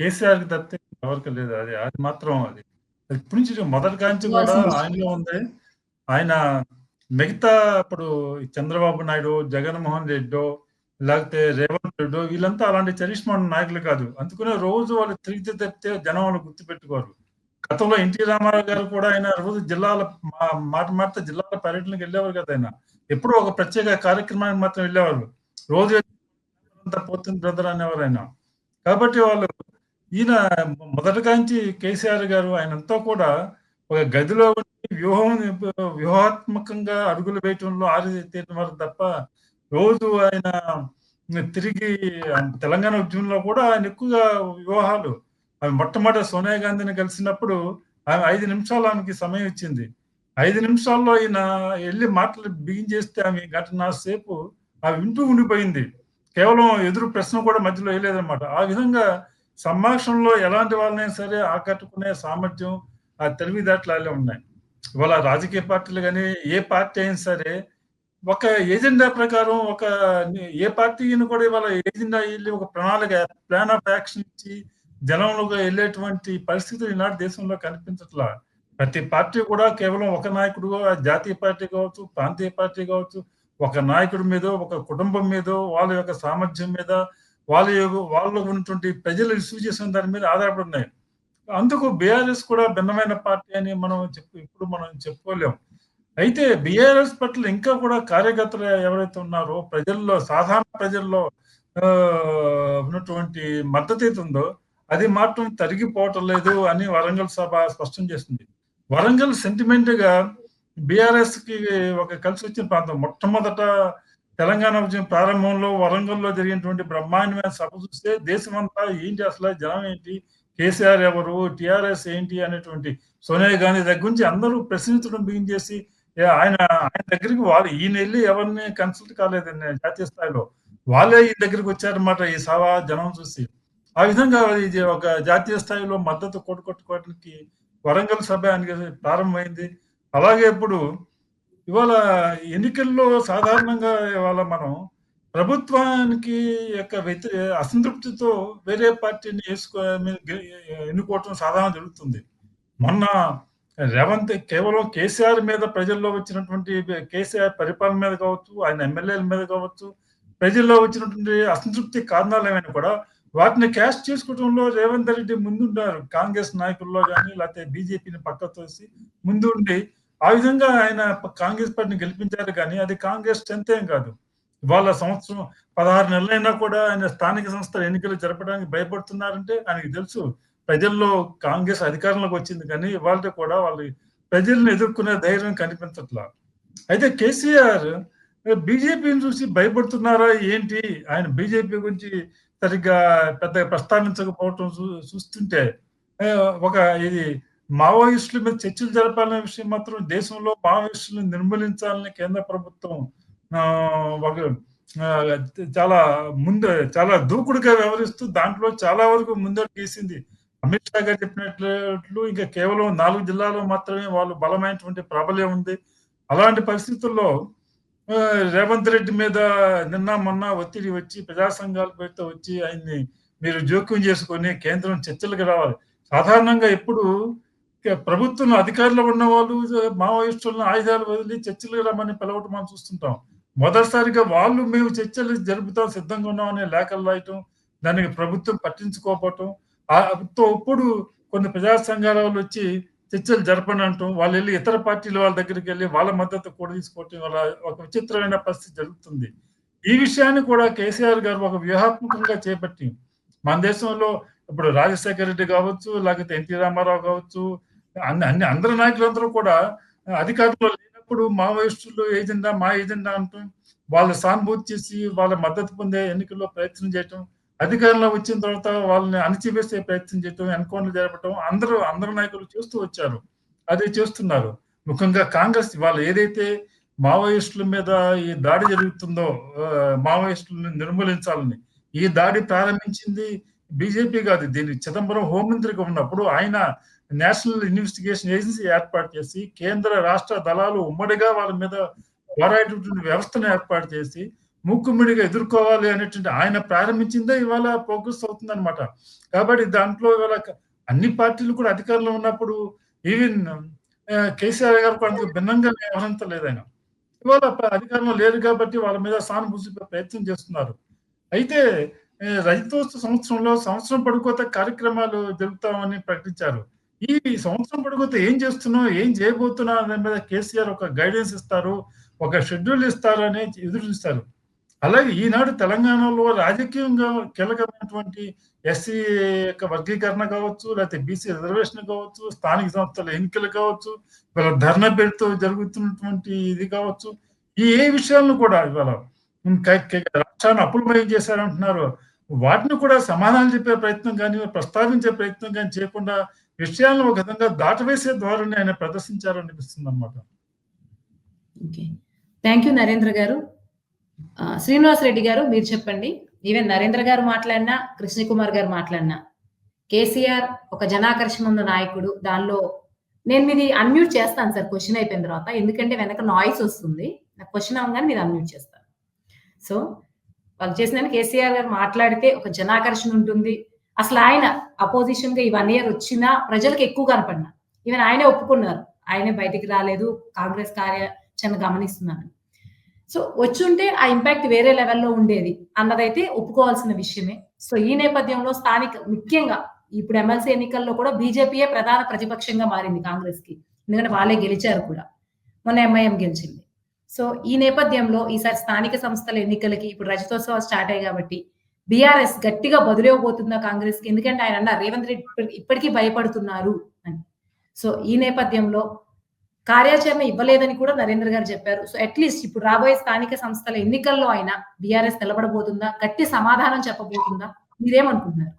కేసీఆర్కి తప్పితే ఎవరికి లేదు. అది మాత్రం అది ఇప్పటి నుంచి మొదటి కాంచి కూడా ఆయనలో ఉంది. ఆయన మిగతా ఇప్పుడు చంద్రబాబు నాయుడు, జగన్మోహన్ రెడ్డో లేకపోతే రేవంత్ రెడ్డో వీళ్ళంతా అలాంటి చరిష్మా నాయకులు కాదు. అందుకనే రోజు వాళ్ళు తిరిగితే తప్పితే జనం వాళ్ళు గుర్తుపెట్టుకోరు. గతంలో ఎన్టీ రామారావు గారు కూడా ఆయన రోజు జిల్లాల మాట జిల్లాల పర్యటనకు వెళ్ళేవారు కదా. ఆయన ఎప్పుడూ ఒక ప్రత్యేక కార్యక్రమానికి మాత్రం వెళ్ళేవారు. రోజు పోతుంది బ్రదర్ అనేవారు ఆయన. కాబట్టి వాళ్ళు ఈయన మొదటిగాంచి కేసీఆర్ గారు ఆయనంతా కూడా ఒక గదిలో వ్యూహాత్మకంగా అడుగులు వేయటంలో ఆరితేరినవారు తప్ప రోజు ఆయన తిరిగి తెలంగాణ ఉద్యమంలో కూడా ఆయన ఎక్కువగా వ్యూహాలు. ఆమె మొట్టమొదటి సోనియా గాంధీని కలిసినప్పుడు ఆమె 5 నిమిషాలు ఆమెకి సమయం ఇచ్చింది. 5 నిమిషాల్లో ఈయన వెళ్ళి మాటలు బిగించేస్తే ఆమె గంటన్నర సేపు ఆమె వింటూ ఉండిపోయింది. కేవలం ఎదురు ప్రశ్న కూడా మధ్యలో వేయలేదన్నమాట. ఆ విధంగా సంభాషణలో ఎలాంటి వాళ్ళనైనా సరే ఆకట్టుకునే సామర్థ్యం, ఆ తెలివితేటలు ఉన్నాయి. ఇవాళ రాజకీయ పార్టీలు కానీ ఏ పార్టీ అయినా సరే ఒక ఏజెండా ప్రకారం ఏ పార్టీని కూడా ఇవాళ ఏజెండా వెళ్ళి ఒక ప్లాన్ ఆఫ్ యాక్షన్ ఇచ్చి జనంలోకి వెళ్ళేటువంటి పరిస్థితులు ఈనాటి దేశంలో కనిపించట్లా. ప్రతి పార్టీ కూడా కేవలం ఒక నాయకుడు, జాతీయ పార్టీ కావచ్చు, ప్రాంతీయ పార్టీ కావచ్చు, ఒక నాయకుడి మీద, ఒక కుటుంబం మీద, వాళ్ళ యొక్క సామర్థ్యం మీద, వాళ్ళలో ఉన్నటువంటి ప్రజలు రిసీవ్ చేసిన దాని మీద ఆధారపడి ఉన్నాయి. అందుకు బీఆర్ఎస్ కూడా భిన్నమైన పార్టీ అని ఇప్పుడు మనం చెప్పుకోలేం. అయితే బీఆర్ఎస్ పట్ల ఇంకా కూడా కార్యకర్తలు ఎవరైతే ఉన్నారో ప్రజల్లో, సాధారణ ప్రజల్లో ఉన్నటువంటి మద్దతు అయితే ఉందో అది మాత్రం తరిగిపోవటం లేదు అని వరంగల్ సభ స్పష్టం చేస్తుంది. వరంగల్ సెంటిమెంట్ గా బీఆర్ఎస్ కి ఒక కలిసి వచ్చిన ప్రాంతం. మొట్టమొదట తెలంగాణ ఉద్యమం ప్రారంభంలో వరంగల్లో జరిగినటువంటి బ్రహ్మాండమైన సభ చూస్తే దేశమంతా ఏంటి, అసలు జనం ఏంటి, కేసీఆర్ ఎవరు, టిఆర్ఎస్ ఏంటి అనేటువంటి సోనియా గాంధీ దగ్గర నుంచి అందరూ ప్రశ్నించడం బిగించేసి ఆయన దగ్గరికి ఈయన వెళ్ళి ఎవరిని కన్సల్ట్ కాలేదండి జాతీయ స్థాయిలో, వాళ్ళే ఈ దగ్గరికి వచ్చారన్నమాట ఈ సభ జనం చూసి. ఆ విధంగా ఇది ఒక జాతీయ స్థాయిలో మద్దతు కొట్టుకోవడానికి వరంగల్ సభ ఆయనకి ప్రారంభమైంది. అలాగే ఇప్పుడు ఇవాళ ఎన్నికల్లో సాధారణంగా ఇవాళ మనం ప్రభుత్వానికి యొక్క అసంతృప్తితో వేరే పార్టీని ఎన్నుకోవటం సాధారణ జరుగుతుంది. మొన్న రేవంత్ కేవలం కేసీఆర్ మీద ప్రజల్లో వచ్చినటువంటి కేసీఆర్ పరిపాలన మీద కావచ్చు, ఆయన ఎమ్మెల్యేల మీద కావచ్చు, ప్రజల్లో వచ్చినటువంటి అసంతృప్తి కారణాలు ఏమైనా కూడా వాటిని క్యాష్ చేసుకోవడంలో రేవంత్ రెడ్డి ముందుంటారు. కాంగ్రెస్ నాయకుల్లో కానీ లేకపోతే బీజేపీని పక్క తోసి ముందుండి ఆ విధంగా ఆయన కాంగ్రెస్ పార్టీని గెలిపించారు. కానీ అది కాంగ్రెస్ స్ట్రెంత్ ఏం కాదు. వాళ్ళ సంవత్సరం 16 నెలలైనా కూడా ఆయన స్థానిక సంస్థల ఎన్నికలు జరపడానికి భయపడుతున్నారంటే ఆయనకి తెలుసు ప్రజల్లో కాంగ్రెస్ అధికారంలోకి వచ్చింది, కానీ వాళ్ళతో కూడా వాళ్ళు ప్రజల్ని ఎదుర్కొనే ధైర్యం కనిపించట్లా. అయితే కేసీఆర్ బీజేపీని చూసి భయపడుతున్నారా ఏంటి, ఆయన బీజేపీ గురించి సరిగ్గా పెద్దగా ప్రస్తావించకపోవటం చూస్తుంటే ఇది మావోయిస్టుల మీద చర్చలు జరపాలనే విషయం మాత్రం దేశంలో మావోయిస్టులను నిర్మూలించాలని కేంద్ర ప్రభుత్వం చాలా దూకుడుగా వ్యవహరిస్తూ దాంట్లో చాలా వరకు ముందడుగు వేసింది. అమిత్ షా గారు చెప్పినట్లు ఇంకా కేవలం 4 జిల్లాలో మాత్రమే వాళ్ళు బలమైనటువంటి ప్రాబల్యం ఉంది. అలాంటి పరిస్థితుల్లో రేవంత్ రెడ్డి మీద నిన్న మొన్న ఒత్తిడి వచ్చి ప్రజా సంఘాల పేరుతో వచ్చి ఆయన్ని మీరు జోక్యం చేసుకొని కేంద్రం చర్చలకు రావాలి. సాధారణంగా ఎప్పుడు ప్రభుత్వంలో అధికారంలో ఉన్న వాళ్ళు మావోయిస్టులను ఆయుధాలు వదిలి చర్చలకు రమ్మని పిలవటం మనం చూస్తుంటాం. మొదటిసారిగా వాళ్ళు మేము చర్చలు జరుపుతాం సిద్ధంగా ఉన్నామని లేఖలు రాయటం, దానికి ప్రభుత్వం పట్టించుకోకపోవటం, ఇప్పుడు కొన్ని ప్రజా సంఘాల వాళ్ళు వచ్చి చర్చలు జరపని అంటాం, వాళ్ళు వెళ్ళి ఇతర పార్టీల వాళ్ళ దగ్గరికి వెళ్ళి వాళ్ళ మద్దతు కూడా తీసుకోవటం వల్ల ఒక విచిత్రమైన పరిస్థితి జరుగుతుంది. ఈ విషయాన్ని కూడా కేసీఆర్ గారు ఒక వ్యూహాత్మకంగా చేపట్టి మన దేశంలో ఇప్పుడు రాజశేఖర రెడ్డి కావచ్చు, లేకపోతే ఎన్టీ రామారావు కావచ్చు, అందరి నాయకులందరూ కూడా అధికారంలో లేనప్పుడు మావోయిస్టులు ఏజెండా మా ఏజెండా అంటూ వాళ్ళ సానుభూతి చేసి వాళ్ళ మద్దతు పొందే ఎన్నికల్లో ప్రయత్నం చేయటం, అధికారంలో వచ్చిన తర్వాత వాళ్ళని అణచివేసే ప్రయత్నం చేయటం, ఎన్కౌంటర్ జరపటం అందరు నాయకులు చేస్తూ వచ్చారు. అదే చేస్తున్నారు. ముఖ్యంగా కాంగ్రెస్ వాళ్ళు ఏదైతే మావోయిస్టుల మీద ఈ దాడి జరుగుతుందో, మావోయిస్టులను నిర్మూలించాలని ఈ దాడి ప్రారంభించింది బీజేపీ కాదు. దీన్ని చిదంబరం హోంమంత్రిగా ఉన్నప్పుడు ఆయన నేషనల్ ఇన్వెస్టిగేషన్ ఏజెన్సీ ఏర్పాటు చేసి కేంద్ర రాష్ట్ర దళాలు ఉమ్మడిగా వాళ్ళ మీద పోరాటటువంటి వ్యవస్థను ఏర్పాటు చేసి మూకుమ్మడిగా ఎదుర్కోవాలి అనేటువంటి ఆయన ప్రారంభించిందే ఇవాళ ప్రోగ్రెస్ అవుతుంది అనమాట. కాబట్టి దాంట్లో ఇవాళ అన్ని పార్టీలు కూడా అధికారంలో ఉన్నప్పుడు ఈవెన్ కేసీఆర్ గారు కూడా అందుకు భిన్నంగా వ్యవహరించలేదు. ఆయన ఇవాళ అధికారంలో లేరు కాబట్టి వాళ్ళ మీద సానుభూతి ప్రయత్నం చేస్తున్నారు. అయితే రైతోత్సవ సంవత్సరం పడుకోత కార్యక్రమాలు జరుపుతామని ప్రకటించారు. ఈ సంవత్సరం పడుకోత ఏం చేస్తున్నావు, ఏం చేయబోతున్నావు అనే మీద కేసీఆర్ ఒక గైడెన్స్ ఇస్తారు, ఒక షెడ్యూల్ ఇస్తారు అని ఎదురు చూస్తారు. అలాగే ఈనాడు తెలంగాణలో రాజకీయంగా కీలకమైనటువంటి ఎస్సీ యొక్క వర్గీకరణ కావచ్చు, లేకపోతే బీసీ రిజర్వేషన్ కావచ్చు, స్థానిక సంస్థల ఎన్నికలు కావచ్చు, ఇవాళ ధర్నా పేరుతో జరుగుతున్నటువంటి ఇది కావచ్చు, ఏ విషయాలను కూడా ఇవాళ రాష్ట్రాన్ని అప్పులమయం చేశారంటున్నారు. వాటిని కూడా సమాధానం చెప్పే ప్రయత్నం కానీ ప్రస్తావించే ప్రయత్నం కానీ చేయకుండా విషయాలను ఒక విధంగా దాటవేసే ధోరణి ఆయన ప్రదర్శించారనిపిస్తుంది అన్నమాట. థ్యాంక్ యూ నరేంద్ర గారు. శ్రీనివాస్ రెడ్డి గారు మీరు చెప్పండి. ఈవెన్ నరేంద్ర గారు మాట్లాడినా, కృష్ణకుమార్ గారు మాట్లాడినా, కేసీఆర్ ఒక జనాకర్షణ ఉన్న నాయకుడు. దానిలో నేను మీది అన్మ్యూట్ చేస్తాను సార్ క్వశ్చన్ అయిపోయిన తర్వాత, ఎందుకంటే వెనక నాయిస్ వస్తుంది. నాకు క్వశ్చన్ అవగానే మీరు అన్మ్యూట్ చేస్తాను. సో వాళ్ళు చేసిన కేసీఆర్ గారు మాట్లాడితే ఒక జనాకర్షణ ఉంటుంది. అసలు ఆయన అపోజిషన్ గా ఈ 1 year వచ్చినా ప్రజలకు ఎక్కువ కనపడినా, ఈవెన్ ఆయనే ఒప్పుకున్నారు, ఆయనే బయటికి రాలేదు, కాంగ్రెస్ కార్యాచరణ గమనిస్తున్నాను. సో వచ్చుంటే ఆ ఇంపాక్ట్ వేరే లెవెల్లో ఉండేది అన్నదైతే ఒప్పుకోవాల్సిన విషయమే. సో ఈ నేపథ్యంలో స్థానిక ముఖ్యంగా ఇప్పుడు ఎమ్మెల్సీ ఎన్నికల్లో కూడా బీజేపీయే ప్రధాన ప్రతిపక్షంగా మారింది కాంగ్రెస్ కి, ఎందుకంటే వాళ్ళే గెలిచారు కూడా, మొన్న ఎంఐఎం గెలిచింది. సో ఈ నేపథ్యంలో ఈసారి స్థానిక సంస్థల ఎన్నికలకి ఇప్పుడు రజతోత్సవాలు స్టార్ట్ అయ్యాయి కాబట్టి బీఆర్ఎస్ గట్టిగా బదులేవబోతుందా కాంగ్రెస్ కి? ఎందుకంటే ఆయన అన్నారు రేవంత్ రెడ్డి ఇప్పటికీ భయపడుతున్నారు అని. సో ఈ నేపథ్యంలో కార్యాచరణ ఇవ్వలేదని కూడా నరేంద్ర గారు చెప్పారు. సో అట్లీస్ట్ ఇప్పుడు రాబోయే స్థానిక సంస్థల ఎన్నికల్లో అయినా బీఆర్ఎస్ నిలబడబోతుందా, గట్టి సమాధానం చెప్పబోతుందా, మీరేమనుకుంటున్నారు?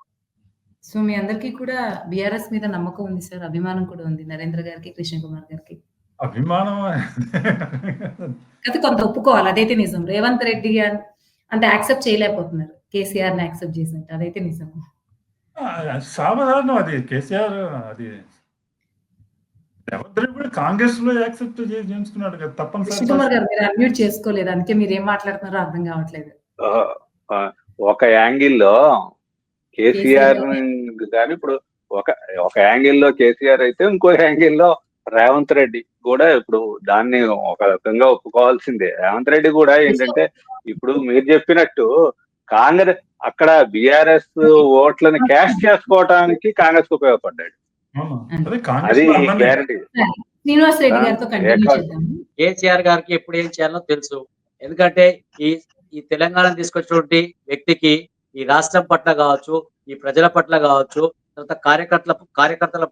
సో మీ అందరికీ కూడా బీఆర్ఎస్ మీద నమ్మకం ఉంది సార్, అభిమానం కూడా ఉంది నరేంద్ర గారికి, కృష్ణకుమార్ గారికి. అభిమానం అయితే కొంత ఒప్పుకోవాలి, అదైతే నిజం. రేవంత్ రెడ్డి గారు అంటే యాక్సెప్ట్ చేయలేకపోతున్నారు కేసీఆర్ ని యాక్సెప్ట్ చేసినట్టు, అదైతే నిజం. సాధారణం అది. కేసీఆర్ అది రేవంత్ రెడ్డి కూడా కాంగ్రెస్ లో యాక్సెప్ట్ చేసుకున్నాడు కదా, తప్పనిసరి. కృష్ణకుమార్ గారు మీరు అన్మ్యూట్ చేసుకోలేదు, అందుకే మీరు ఏం మాట్లాడుతున్నారో అర్థం కావట్లేదు. ఒక యాంగిల్లో కేసీఆర్ కానీ ఇప్పుడు ఒక యాంగిల్లో కేసీఆర్ అయితే, ఇంకో యాంగిల్లో రేవంత్ రెడ్డి కూడా ఇప్పుడు దాన్ని ఒక రకంగా ఒప్పుకోవాల్సిందే. రేవంత్ రెడ్డి కూడా ఏంటంటే ఇప్పుడు మీరు చెప్పినట్టు కాంగ్రెస్ అక్కడ బీఆర్ఎస్ ఓట్లను క్యాష్ చేసుకోవడానికి కాంగ్రెస్ కు ఉపయోగపడ్డాడు. అది గ్యారంటీ. శ్రీనివాస్ రెడ్డి గారితో కంటిన్యూ చేద్దాం. కేసీఆర్ గారికి ఎప్పుడు ఏం చేయాలో తెలుసు. ఎందుకంటే ఈ తెలంగాణ తీసుకొచ్చినటువంటి వ్యక్తికి ఈ రాష్ట్రం పట్ల కావచ్చు, ఈ ప్రజల పట్ల కావచ్చు, తర్వాత కార్యకర్తల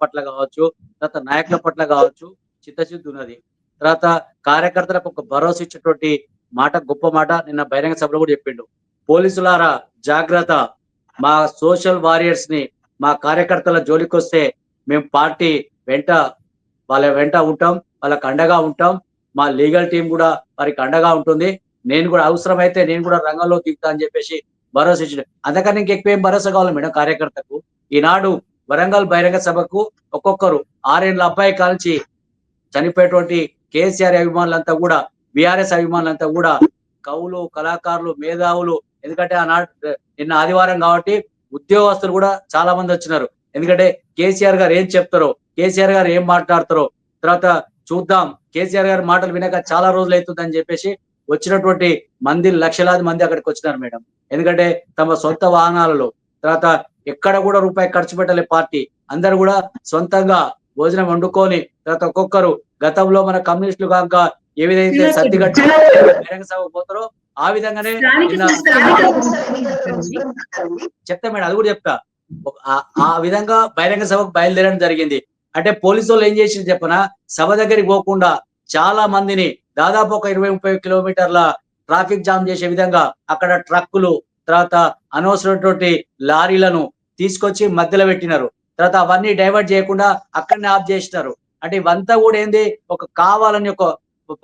పట్ల కావచ్చు, తర్వాత నాయకుల పట్ల కావచ్చు చిత్తశుద్ధి ఉన్నది. తర్వాత కార్యకర్తలకు ఒక భరోసా ఇచ్చేటువంటి మాట, గొప్ప మాట నిన్న బహిరంగ సభలో కూడా చెప్పిండు. పోలీసులారా జాగ్రత్త, మా సోషల్ వారియర్స్ ని, మా కార్యకర్తల జోలికి వస్తే మేము పార్టీ వాళ్ళ వెంట ఉంటాం, వాళ్ళకి అండగా ఉంటాం, మా లీగల్ టీం కూడా వారికి అండగా ఉంటుంది, నేను కూడా అవసరమైతే నేను కూడా రంగంలో దిగుతా అని చెప్పేసి భరోసా ఇచ్చిండు. అందుకని ఇంకెక్కువ ఏం భరోసా కావాలి మేడం కార్యకర్తకు? ఈనాడు వరంగల్ బహిరంగ సభకు ఒక్కొక్కరు 6 ఏళ్ళ అబ్బాయి కాల్చి చనిపోయేటువంటి కేసీఆర్ అభిమానులంతా కూడా బీఆర్ఎస్ అభిమానులంతా కూడా కవులు, కళాకారులు, మేధావులు, ఎందుకంటే నిన్న ఆదివారం కాబట్టి ఉద్యోగస్తులు కూడా చాలా మంది వచ్చినారు. ఎందుకంటే కేసీఆర్ గారు ఏం చెప్తారో, కేసీఆర్ గారు ఏం మాట్లాడతారో తర్వాత చూద్దాం. కేసీఆర్ గారి మాటలు వినక చాలా రోజులు అవుతుందని చెప్పేసి వచ్చినటువంటి మంది లక్షలాది మంది అక్కడికి వచ్చినారు మేడం. ఎందుకంటే తమ సొంత వాహనాలలో, తర్వాత ఎక్కడ కూడా రూపాయి ఖర్చు పెట్టలే పార్టీ. అందరు కూడా సొంతంగా భోజనం వండుకొని, తర్వాత ఒక్కొక్కరు గతంలో మన కమ్యూనిస్టులు కాక ఏ విధంగా సర్ది కట్టి బహిరంగ సభకు పోతారో ఆ విధంగానే చెప్తా మేడం, అది కూడా చెప్తా. ఆ విధంగా బహిరంగ సభకు బయలుదేరడం జరిగింది. అంటే పోలీసు వాళ్ళు ఏం చేసి చెప్పనా, సభ దగ్గరికి పోకుండా చాలా మందిని దాదాపు ఒక 20-30 కిలోమీటర్ల ట్రాఫిక్ జామ్ చేసే విధంగా అక్కడ ట్రక్కులు, తర్వాత అనవసరమైనటువంటి లారీలను తీసుకొచ్చి మధ్యలో పెట్టినారు. తర్వాత అవన్నీ డైవర్ట్ చేయకుండా అక్కడనే ఆఫ్ చేసినారు. అంటే ఇవంతా కూడా ఏంది, ఒక కావాలని ఒక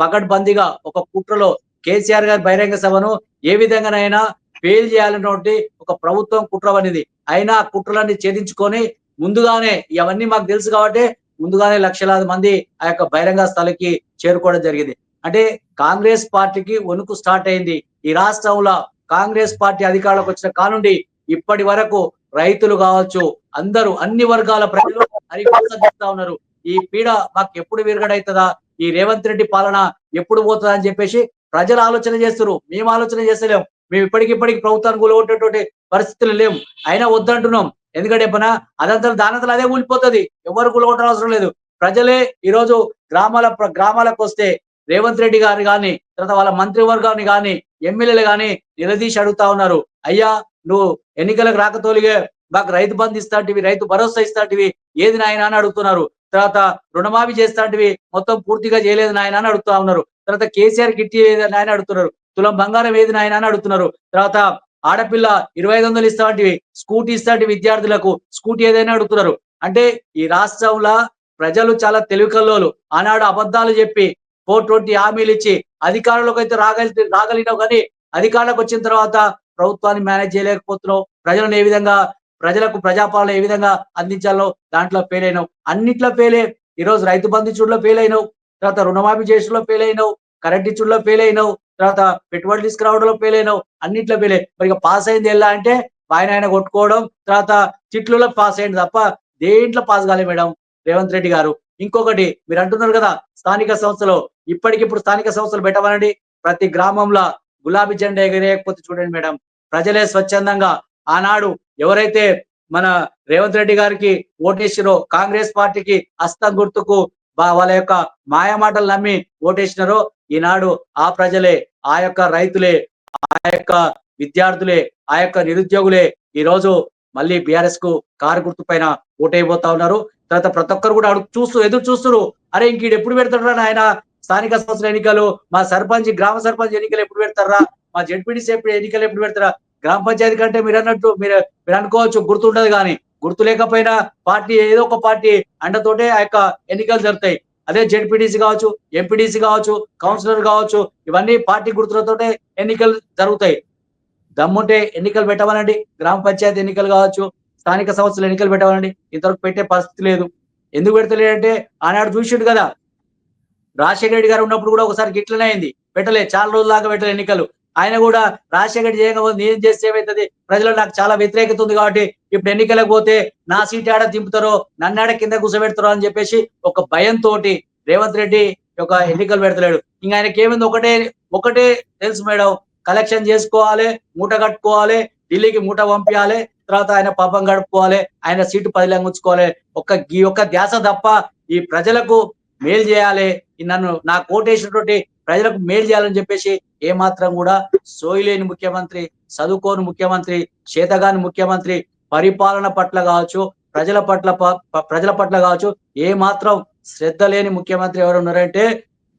పకడ్బందీగా ఒక కుట్రలో కేసీఆర్ గారి బహిరంగ సభను ఏ విధంగానైనా ఫెయిల్ చేయాలన్నటువంటి ఒక ప్రభుత్వం కుట్ర అనేది. అయినా కుట్రలన్నీ ఛేదించుకొని ముందుగానే ఇవన్నీ మాకు తెలుసు కాబట్టి ముందుగానే లక్షలాది మంది ఆ యొక్క బహిరంగ స్థలకి చేరుకోవడం జరిగింది. అంటే కాంగ్రెస్ పార్టీకి వణుకు స్టార్ట్ అయింది. ఈ రాష్ట్రంలో కాంగ్రెస్ పార్టీ అధికారంలోకి వచ్చిన కానుండి ఇప్పటి వరకు రైతులు కావచ్చు, అందరూ అన్ని వర్గాల ప్రజలు హరికొంచుతా ఉన్నారు. ఈ పీడ మాకు ఎప్పుడు విరగడవుతుందా, ఈ రేవంత్ రెడ్డి పాలన ఎప్పుడు పోతుందా అని చెప్పేసి ప్రజలు ఆలోచన చేస్తారు. మేము ఆలోచన చేస్తలేం. మేము ఇప్పటికిప్పటికి ప్రభుత్వానికి కూలగొట్టేటువంటి పరిస్థితులు లేవు. అయినా వద్దంటున్నాం. ఎందుకంటే అదంతా దానంతలు అదే కూలిపోతుంది. ఎవరు కూలగొట్టడం అవసరం లేదు. ప్రజలే ఈరోజు గ్రామాలకు వస్తే రేవంత్ రెడ్డి గారిని కానీ, తర్వాత వాళ్ళ మంత్రివర్గాన్ని కానీ, ఎమ్మెల్యేలు కానీ నిలదీసి అడుగుతా ఉన్నారు. అయ్యా, నువ్వు ఎన్నికలకు రాకతోలిగే మాకు రైతు బంధు ఇస్తాంటివి, రైతు భరోసా ఇస్తాంటివి, ఏది నాయన అని అడుగుతున్నారు. తర్వాత రుణమాఫీ చేస్తాంటివి మొత్తం పూర్తిగా చేయలేదు నాయన అని అడుగుతా ఉన్నారు. తర్వాత కేసీఆర్ కిట్టి ఏది నాయన అడుగుతున్నారు. తులం బంగారం ఏది నాయన అని అడుగుతున్నారు. తర్వాత ఆడపిల్ల 2500 ఇస్తాంటివి, స్కూటీ ఇస్తాంటివి విద్యార్థులకు, స్కూటీ ఏదైనా అడుగుతున్నారు. అంటే ఈ రాష్ట్రంలో ప్రజలు చాలా తెలివికల్లోలు. ఆనాడు అబద్ధాలు చెప్పి 420 హామీలు ఇచ్చి అధికారంలోకి అయితే రాగలిగినావు, కానీ అధికారంలోకి వచ్చిన తర్వాత ప్రభుత్వాన్ని మేనేజ్ చేయలేకపోతున్నావు. ప్రజలను ఏ విధంగా, ప్రజలకు ప్రజాపాలన ఏ విధంగా అందించాలో దాంట్లో ఫెయిల్ అయినావు. అన్నిట్లో ఫెయిలే. ఈరోజు రైతు బంధు ఇచ్చుడులో ఫెయిల్ అయినావు, తర్వాత రుణమాఫీ చేసుడులో ఫెయిల్ అయినావు, కరెంట్ ఇచ్చుడులో ఫెయిల్ అయినావు, తర్వాత పెట్టుబడులు తీసుకురావడంలో ఫెయిల్ అయినావు. అన్నిట్లో ఫెయిల్ అయ్యి మరి పాస్ అయింది ఎలా అంటే ఆయన కొట్టుకోవడం, తర్వాత చిట్లలో పాస్ అయింది తప్ప దేంట్లో పాస్ కాలే మేడం రేవంత్ రెడ్డి గారు. ఇంకొకటి మీరు అంటున్నారు కదా, స్థానిక సంస్థలు ఇప్పటికిప్పుడు స్థానిక సంస్థలు పెట్టమనండి. ప్రతి గ్రామంలో గులాబీ జెండా ఎగరేయకపోతే చూడండి మేడం, ప్రజలే స్వచ్ఛందంగా ఆనాడు ఎవరైతే మన రేవంత్ రెడ్డి గారికి ఓటేసిరో, కాంగ్రెస్ పార్టీకి హస్తం గుర్తుకు వాళ్ళ యొక్క మాయ మాటలు నమ్మి ఓటేసినారో, ఈనాడు ఆ ప్రజలే, ఆ యొక్క రైతులే, ఆ యొక్క విద్యార్థులే, ఆ యొక్క నిరుద్యోగులే ఈ రోజు మళ్ళీ బీఆర్ఎస్ కు కారు గుర్తు పైన ఓటైపోతా ఉన్నారు. తర్వాత ప్రతి ఒక్కరు కూడా ఎదురు చూస్తున్నారు. అరే ఇంక ఎప్పుడు పెడతారా ఆయన స్థానిక సంస్థల ఎన్నికలు, మా సర్పంచ్ గ్రామ సర్పంచ్ ఎన్నికలు ఎప్పుడు పెడతారా, మా జెడ్పీటీసీ ఎన్నికలు ఎప్పుడు పెడతారా. గ్రామ పంచాయతీ కంటే మీరు అన్నట్టు మీరు అనుకోవచ్చు గుర్తుంటది, కానీ గుర్తు లేకపోయినా పార్టీ ఏదో ఒక పార్టీ అండతోటే ఆ యొక్క ఎన్నికలు జరుగుతాయి. అదే జెడ్పీటీసీ కావచ్చు, ఎంపీటీసీ కావచ్చు, కౌన్సిలర్ కావచ్చు, ఇవన్నీ పార్టీ గుర్తులతోటే ఎన్నికలు జరుగుతాయి. దమ్ముంటే ఎన్నికలు పెట్టమనండి. గ్రామ పంచాయతీ ఎన్నికలు కావచ్చు, స్థానిక సంస్థలు ఎన్నికలు పెట్టమనండి. ఇంతవరకు పెట్టే పరిస్థితి లేదు. ఎందుకు పెడతలేదంటే ఆనాడు చూసిండు కదా, రాజశేఖర రెడ్డి గారు ఉన్నప్పుడు కూడా ఒకసారి గిట్లనే అయింది, పెట్టలే, చాలా రోజుల దాకా పెట్టలే ఎన్నికలు. ఆయన కూడా రాజశేఖర రెడ్డి చేయకపోతే నేను చేస్తే ఏమవుతుంది, ప్రజలు నాకు చాలా వ్యతిరేకత ఉంది కాబట్టి ఇప్పుడు ఎన్నికలకు పోతే నా సీట్ ఆడ దింపుతారో, నన్ను ఆడ కింద కూర్చోబెడతారో అని చెప్పేసి ఒక భయంతో రేవంత్ రెడ్డి ఒక ఎన్నికలు పెడతలేడు. ఇంకా ఆయనకి ఏమైంది, ఒకటే తెలుసు మేడం, కలెక్షన్ చేసుకోవాలి, మూట కట్టుకోవాలి, ఢిల్లీకి మూట పంపించాలి, తర్వాత ఆయన పాపం గడుపుకోవాలి, ఆయన సీటు పదిలంగా ఉంచుకోవాలి. ఒక్క ధ్యాస తప్ప ఈ ప్రజలకు మేలు చేయాలి, నా కోటేసినటువంటి ప్రజలకు మేలు చేయాలని చెప్పేసి ఏమాత్రం కూడా సోయిలేని ముఖ్యమంత్రి, చదువుకోని ముఖ్యమంత్రి, చేతగాని ముఖ్యమంత్రి, పరిపాలన పట్ల కావచ్చు, ప్రజల పట్ల కావచ్చు ఏ మాత్రం శ్రద్ధ లేని ముఖ్యమంత్రి ఎవరు ఉన్నారంటే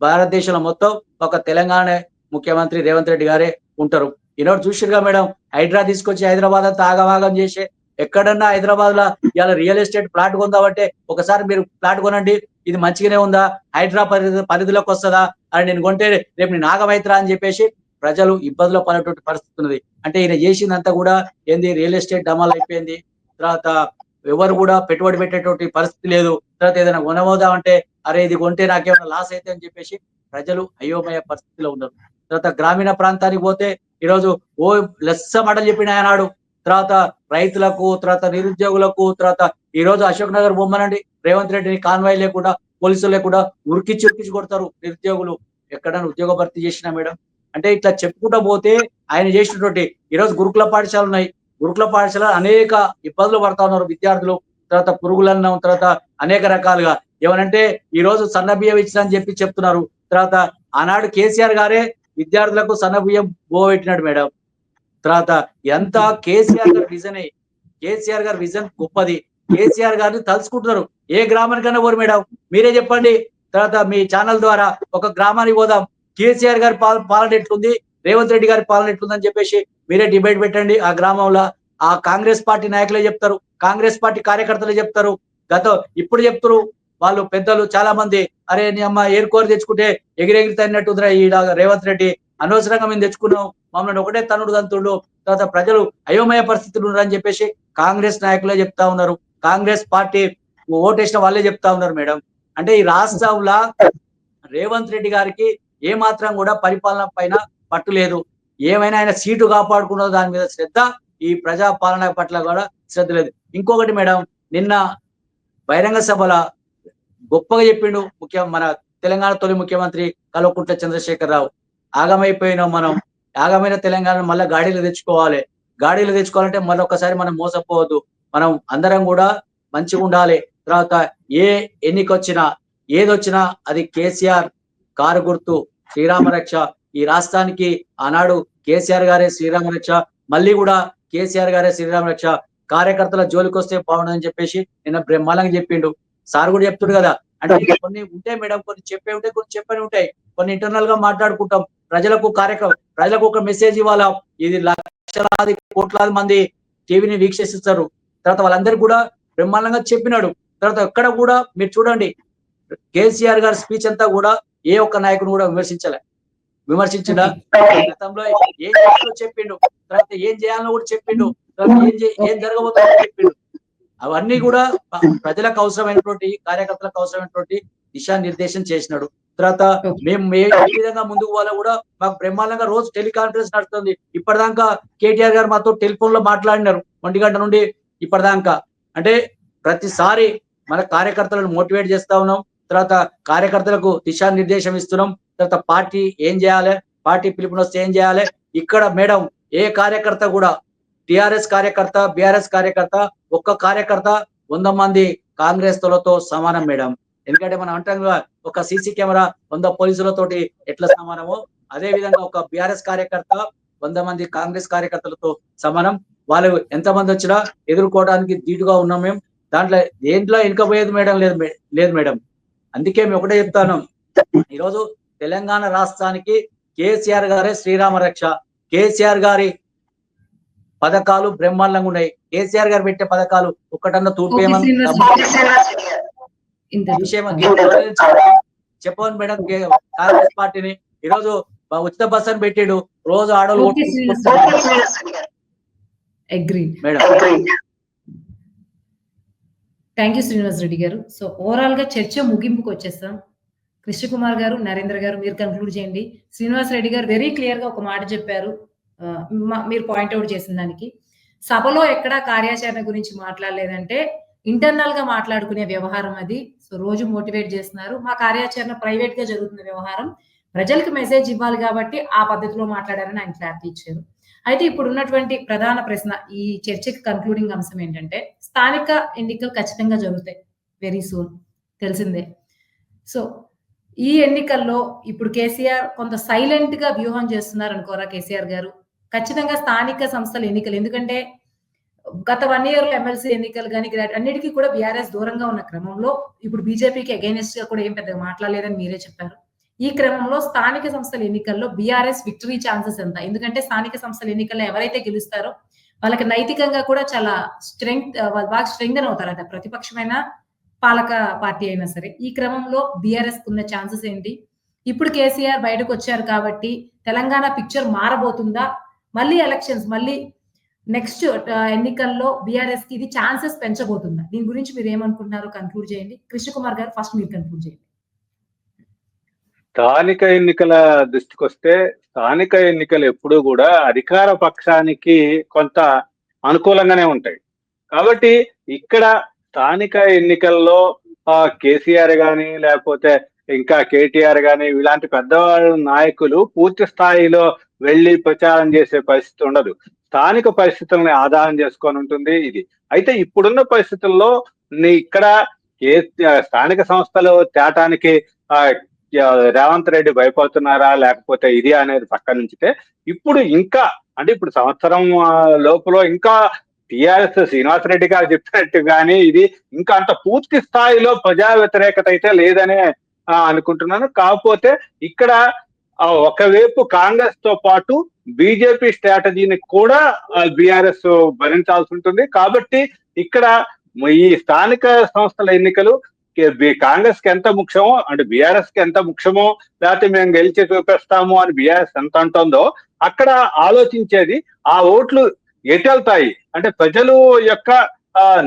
భారతదేశంలో మొత్తం ఒక తెలంగాణ ముఖ్యమంత్రి రేవంత్ రెడ్డి గారే ఉంటారు. ఈనాడు చూసిరుగా మేడం, హైడ్రా తీసుకొచ్చి హైదరాబాద్ అంతా ఆగమాగం చేసి, ఎక్కడన్నా హైదరాబాద్ లో ఇవాళ రియల్ ఎస్టేట్ ప్లాట్ కొందామంటే ఒకసారి మీరు ప్లాట్ కొనండి, ఇది మంచిగానే ఉందా, హైడ్రా పరిధిలోకి వస్తుందా అని నేను కొంటే రేపు నేను ఆగమైతురా అని చెప్పేసి ప్రజలు ఇబ్బందులు పడేటువంటి పరిస్థితి ఉన్నది. అంటే ఈయన చేసిందంతా కూడా ఏంది, రియల్ ఎస్టేట్ డమాల్ అయిపోయింది. తర్వాత ఎవరు కూడా పెట్టుబడి పెట్టేటువంటి పరిస్థితి లేదు. తర్వాత ఏదైనా కొనబోదామంటే అరే ఇది కొంటే నాకేమైనా లాస్ అయితే అని చెప్పేసి ప్రజలు అయోమయ పరిస్థితిలో ఉన్నారు. తర్వాత గ్రామీణ ప్రాంతానికి పోతే ఈరోజు లెస్స మాటలు చెప్పిన ఆనాడు. తర్వాత రైతులకు, తర్వాత నిరుద్యోగులకు, తర్వాత ఈ రోజు అశోక్ నగర్ బొమ్మనండి రేవంత్ రెడ్డిని కాన్వాయ్ లేకుండా, పోలీసులు లేకుండా ఉరికిచ్చి కొడతారు నిరుద్యోగులు. ఎక్కడైనా ఉద్యోగ భర్తీ చేసినా మేడం? అంటే ఇట్లా చెప్పుకుంటూ పోతే ఆయన చేసినటువంటి ఈరోజు గురుకుల పాఠశాలలు ఉన్నాయి. గురుకుల పాఠశాల అనేక ఇబ్బందులు పడతా ఉన్నారు విద్యార్థులు. తర్వాత పురుగులన్నం, తర్వాత అనేక రకాలుగా ఏమనంటే ఈ రోజు సన్న బియ్యం ఇచ్చినని చెప్పి చెప్తున్నారు. తర్వాత ఆనాడు కేసీఆర్ గారే విద్యార్థులకు సన్న బియ్యం పెట్టినాడు మేడం. తర్వాత ఎంత కేసీఆర్ గారి విజన్ గొప్పది. కేసీఆర్ గారిని తలుచుకుంటున్నారు. ఏ గ్రామానికైనా పోరు మేడం, మీరే చెప్పండి. తర్వాత మీ ఛానల్ ద్వారా ఒక గ్రామానికి పోదాం, కేసీఆర్ గారి పాలన ఎట్లుంది, రేవంత్ రెడ్డి గారి పాలన ఎట్లుందని చెప్పేసి మీరే డిబేట్ పెట్టండి. ఆ గ్రామంలో ఆ కాంగ్రెస్ పార్టీ నాయకులే చెప్తారు, కాంగ్రెస్ పార్టీ కార్యకర్తలే చెప్తారు. ఇప్పుడు చెప్తారు వాళ్ళు పెద్దలు చాలా మంది, అరే నీ అమ్మ ఏరుకోరు తెచ్చుకుంటే ఎగిరెగిరి తన్నట్టుందిరా ఈ రేవంత్ రెడ్డి, అనవసరంగా మేము తెచ్చుకున్నాం, మమ్మల్ని ఒకటే తన్నుడు తంతుడు, తర్వాత ప్రజలు అయోమయ పరిస్థితులు ఉన్నారని చెప్పేసి కాంగ్రెస్ నాయకులే చెప్తా ఉన్నారు. కాంగ్రెస్ పార్టీ ఓటేసిన వాళ్ళే చెప్తా ఉన్నారు మేడం. అంటే ఈ రాష్ట్రంలో రేవంత్ రెడ్డి గారికి ఏ మాత్రం కూడా పరిపాలన పైన పట్టు లేదు. ఏమైనా ఆయన సీటు కాపాడుకున్న దాని మీద శ్రద్ధ, ఈ ప్రజా పాలన పట్ల కూడా శ్రద్ధ లేదు. ఇంకొకటి మేడం, నిన్న బహిరంగ సభల గొప్పగా చెప్పిండు మన తెలంగాణ తొలి ముఖ్యమంత్రి కల్వకుంట్ల చంద్రశేఖరరావు. ఆగమైపోయినాం మనం, ఆగమైన తెలంగాణ మళ్ళీ గాడిలో తెచ్చుకోవాలంటే మళ్ళొకసారి మనం మోసపోవద్దు, మనం అందరం కూడా మంచిగా ఉండాలి. తర్వాత ఏ ఎన్నికొచ్చినా ఏదొచ్చినా అది కేసీఆర్ కారు గుర్తు, శ్రీరామ రక్ష. ఈ రాష్ట్రానికి ఆనాడు కేసీఆర్ గారే శ్రీరామ రక్ష, మళ్ళీ కూడా కేసీఆర్ గారే శ్రీరామ రక్ష. కార్యకర్తల జోలికి వస్తే బాగుండదని చెప్పేసి నిన్న బ్రహ్మాండంగా చెప్పిండు. సార్ కూడా చెప్తుడు కదా. అంటే కొన్ని ఉంటాయి మేడం, కొన్ని చెప్పే ఉంటాయి, కొన్ని చెప్పని ఉంటాయి, కొన్ని ఇంటర్నల్ గా మాట్లాడుకుంటాం. ప్రజలకు ఒక మెసేజ్ ఇవ్వాలా. ఇది లక్షలాది కోట్లాది మంది టీవీని వీక్షిస్తారు. తర్వాత వాళ్ళందరికీ కూడా బ్రహ్మాండంగా చెప్పినాడు. తర్వాత ఎక్కడ కూడా మీరు చూడండి, కేసీఆర్ గారి స్పీచ్ అంతా కూడా ఏ ఒక్క నాయకుడు కూడా విమర్శించిన గతంలో ఏం చేయాలో చెప్పిండు, తర్వాత ఏం చేయాలో కూడా చెప్పిండు, ఏం జరగబోతుందో చెప్పిండు. అవన్నీ కూడా ప్రజలకు అవసరమైనటువంటి, కార్యకర్తలకు అవసరమైనటువంటి దిశానిర్దేశం చేసినాడు. తర్వాత మేము ఏ విధంగా ముందుకు పోవాలో కూడా మాకు బ్రహ్మాండంగా రోజు టెలికాన్ఫరెన్స్ నడుస్తుంది. ఇప్పటిదాకా కేటీఆర్ గారు మాతో టెలిఫోన్ లో మాట్లాడినారు 1 గంట నుండి ఇప్పటిదాకా. అంటే ప్రతిసారి మన కార్యకర్తలను మోటివేట్ చేస్తా ఉన్నాం. తర్వాత కార్యకర్తలకు దిశానిర్దేశం ఇస్తున్నాం. తర్వాత పార్టీ ఏం చేయాలి, పార్టీ పిలుపునొస్తే ఏం చేయాలి. ఇక్కడ మేడం ఏ కార్యకర్త కూడా, టిఆర్ఎస్ కార్యకర్త, బిఆర్ఎస్ కార్యకర్త, ఒక్క కార్యకర్త 100 మంది కాంగ్రెస్ తోలతో సమానం మేడం. ఎందుకంటే మనం అంటాం ఒక సీసీ కెమెరా 100 పోలీసులతోటి ఎట్లా సమానమో, అదే విధంగా ఒక బిఆర్ఎస్ కార్యకర్త 100 మంది కాంగ్రెస్ కార్యకర్తలతో సమానం. వాళ్ళు ఎంతమంది వచ్చినా ఎదుర్కోవడానికి ధీటుగా ఉన్నాం మేము. దేంట్లో వెనుకపోయేది మేడం లేదు మేడం. అందుకే మేము ఒకటే చెప్తాను, ఈరోజు తెలంగాణ రాష్ట్రానికి కేసీఆర్ గారే శ్రీరామ రక్ష. కేసీఆర్ గారి పథకాలు బ్రహ్మాండంగా ఉన్నాయి. కేసీఆర్ గారు పెట్టే పథకాలు ఒక్కటన్నా తూర్పు చెప్పండి మేడం. కాంగ్రెస్ పార్టీని ఈరోజు ఉచిత బస్ అని పెట్టాడు, రోజు ఆడలు madam. Thank you Srinivas Reddy గారు. సో ఓవరాల్ గా చర్చ ముగింపుకు వచ్చేస్తాం. కృష్ణకుమార్ గారు, నరేంద్ర గారు మీరు కన్క్లూడ్ చేయండి. శ్రీనివాస్ రెడ్డి గారు వెరీ క్లియర్ గా ఒక మాట చెప్పారు, మీరు పాయింట్అవుట్ చేసిన దానికి. సభలో ఎక్కడా కార్యాచరణ గురించి మాట్లాడలేదంటే ఇంటర్నల్ గా మాట్లాడుకునే వ్యవహారం అది. సో రోజు మోటివేట్ చేస్తున్నారు. మా కార్యాచరణ ప్రైవేట్ గా జరుగుతున్న వ్యవహారం, ప్రజలకు మెసేజ్ ఇవ్వాలి కాబట్టి ఆ పద్ధతిలో మాట్లాడారని ఆయన క్లారిటీ ఇచ్చారు. అయితే ఇప్పుడు ఉన్నటువంటి ప్రధాన ప్రశ్న, ఈ చర్చకి కన్క్లూడింగ్ అంశం ఏంటంటే, స్థానిక ఎన్నికలు ఖచ్చితంగా జరుగుతాయి వెరీ సూన్, తెలిసిందే. సో ఈ ఎన్నికల్లో ఇప్పుడు కేసీఆర్ కొంత సైలెంట్ గా వ్యూహం చేస్తున్నారు అనుకోరా కేసీఆర్ గారు? ఖచ్చితంగా స్థానిక సంస్థల ఎన్నికలు, ఎందుకంటే గత 1 year ఎమ్మెల్సీ ఎన్నికలు కానీ అన్నిటికీ కూడా బీఆర్ఎస్ దూరంగా ఉన్న క్రమంలో ఇప్పుడు బీజేపీకి అగైనెస్ట్ గా కూడా ఏం పెద్దగా మాట్లాడలేదని మీరే చెప్పారు. ఈ క్రమంలో స్థానిక సంస్థల ఎన్నికల్లో బీఆర్ఎస్ విక్టరీ ఛాన్సెస్ ఎంత? ఎందుకంటే స్థానిక సంస్థల ఎన్నికల్లో ఎవరైతే గెలుస్తారో వాళ్ళకి నైతికంగా కూడా చాలా బాగా స్ట్రెంగ్తన్ అవుతారట, ప్రతిపక్షమైన పాలక పార్టీ అయినా సరే. ఈ క్రమంలో బీఆర్ఎస్ ఉన్న ఛాన్సెస్ ఏంటి? ఇప్పుడు కేసీఆర్ బయటకు వచ్చారు కాబట్టి తెలంగాణ పిక్చర్ మారబోతుందా? మళ్ళీ ఎలక్షన్స్, మళ్ళీ నెక్స్ట్ ఎన్నికల్లో బీఆర్ఎస్ కి ఇది ఛాన్సెస్ పెంచబోతుందా? దీని గురించి మీరు ఏమనుకుంటున్నారో కన్క్లూడ్ చేయండి. కృష్ణకుమార్ గారు ఫస్ట్ మీరు కన్క్లూడ్ చేయండి. స్థానిక ఎన్నికల దృష్టికి వస్తే స్థానిక ఎన్నికలు ఎప్పుడూ కూడా అధికార పక్షానికి కొంత అనుకూలంగానే ఉంటాయి. కాబట్టి ఇక్కడ స్థానిక ఎన్నికల్లో కేసీఆర్ గాని లేకపోతే ఇంకా కేటీఆర్ గాని ఇలాంటి పెద్దవాళ్ళ నాయకులు పూర్తి స్థాయిలో వెళ్లి ప్రచారం చేసే పరిస్థితి ఉండదు. స్థానిక పరిస్థితుల్ని ఆధారం చేసుకొని ఉంటుంది ఇది. అయితే ఇప్పుడున్న పరిస్థితుల్లో ఇక్కడ స్థానిక సంస్థలు తేటానికి రేవంత్ రెడ్డి భయపడుతున్నారా లేకపోతే ఇది అనేది పక్కన నుంచితే ఇప్పుడు ఇంకా అంటే ఇప్పుడు సంవత్సరం లోపల ఇంకా టిఆర్ఎస్ శ్రీనివాసరెడ్డి గారు చెప్పినట్టు కానీ ఇది ఇంకా అంత పూర్తి స్థాయిలో ప్రజా వ్యతిరేకత అయితే లేదనే అనుకుంటున్నాను. కాకపోతే ఇక్కడ ఒకవైపు కాంగ్రెస్ తో పాటు బీజేపీ స్ట్రాటజీని కూడా బీఆర్ఎస్ భరించాల్సి ఉంటుంది. కాబట్టి ఇక్కడ ఈ స్థానిక సంస్థల ఎన్నికలు కాంగ్రెస్ కి ఎంత ముఖ్యమో అంటే బీఆర్ఎస్ కి ఎంత ముఖ్యమో లేకపోతే మేము గెలిచి చూపిస్తాము అని బీఆర్ఎస్ ఎంత అంటుందో అక్కడ ఆలోచించేది ఆ ఓట్లు ఎటెళ్తాయి అంటే ప్రజలు యొక్క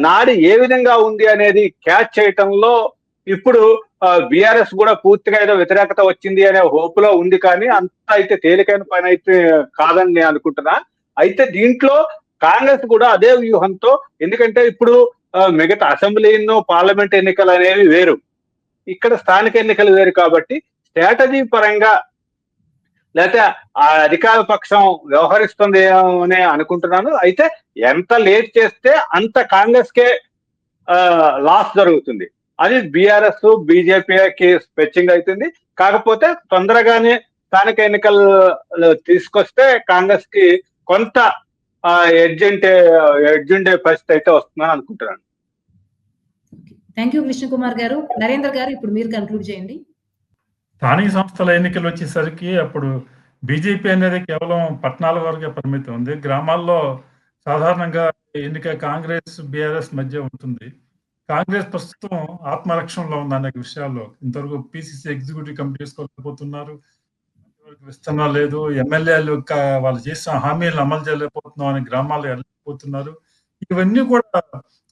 నాడి ఏ విధంగా ఉంది అనేది క్యాచ్ చేయటంలో ఇప్పుడు బీఆర్ఎస్ కూడా పూర్తిగా ఏదో వ్యతిరేకత వచ్చింది అనే హోప్ లో ఉంది. కానీ అంత అయితే తేలికైన పని అయితే కాదని నేను అనుకుంటున్నా. అయితే దీంట్లో కాంగ్రెస్ కూడా అదే వ్యూహంతో, ఎందుకంటే ఇప్పుడు మిగతా అసెంబ్లీ పార్లమెంట్ ఎన్నికలు అనేవి వేరు, ఇక్కడ స్థానిక ఎన్నికలు వేరు. కాబట్టి స్ట్రాటజీ పరంగా లేకపోతే ఆ అధికార పక్షం వ్యవహరిస్తుంది అని అనుకుంటున్నాను. అయితే ఎంత లేట్ చేస్తే అంత కాంగ్రెస్ కే లాస్ జరుగుతుంది. అది బీఆర్ఎస్ బీజేపీకి స్పెచ్చింగ్ అవుతుంది. కాకపోతే తొందరగానే స్థానిక ఎన్నికలు తీసుకొస్తే కాంగ్రెస్ కి కొంత ఎడ్జుండే పరిస్థితి అయితే వస్తుందని అనుకుంటున్నాను. థ్యాంక్ యూ కృష్ణకుమార్ గారు. నరేంద్ర గారు ఇప్పుడు మీరు కన్క్లూడ్ చేయండి. స్థానిక సంస్థల ఎన్నికలు వచ్చేసరికి అప్పుడు బీజేపీ అనేది కేవలం పట్టణాల వరకే పరిమితం ఉంది. గ్రామాల్లో సాధారణంగా ఎన్నిక కాంగ్రెస్ బీఆర్ఎస్ మధ్య ఉంటుంది. కాంగ్రెస్ ప్రస్తుతం ఆత్మరక్షణలో ఉంది అనేక విషయాల్లో. ఇంతవరకు పిసిసి ఎగ్జిక్యూటివ్ కమిటీ చేసుకోలేకపోతున్నారు, విస్తరణ లేదు, ఎమ్మెల్యేలు వాళ్ళు చేసిన హామీలను అమలు చేయలేకపోతున్నాం అని గ్రామాల్లో వెళ్ళలేకపోతున్నారు. ఇవన్నీ కూడా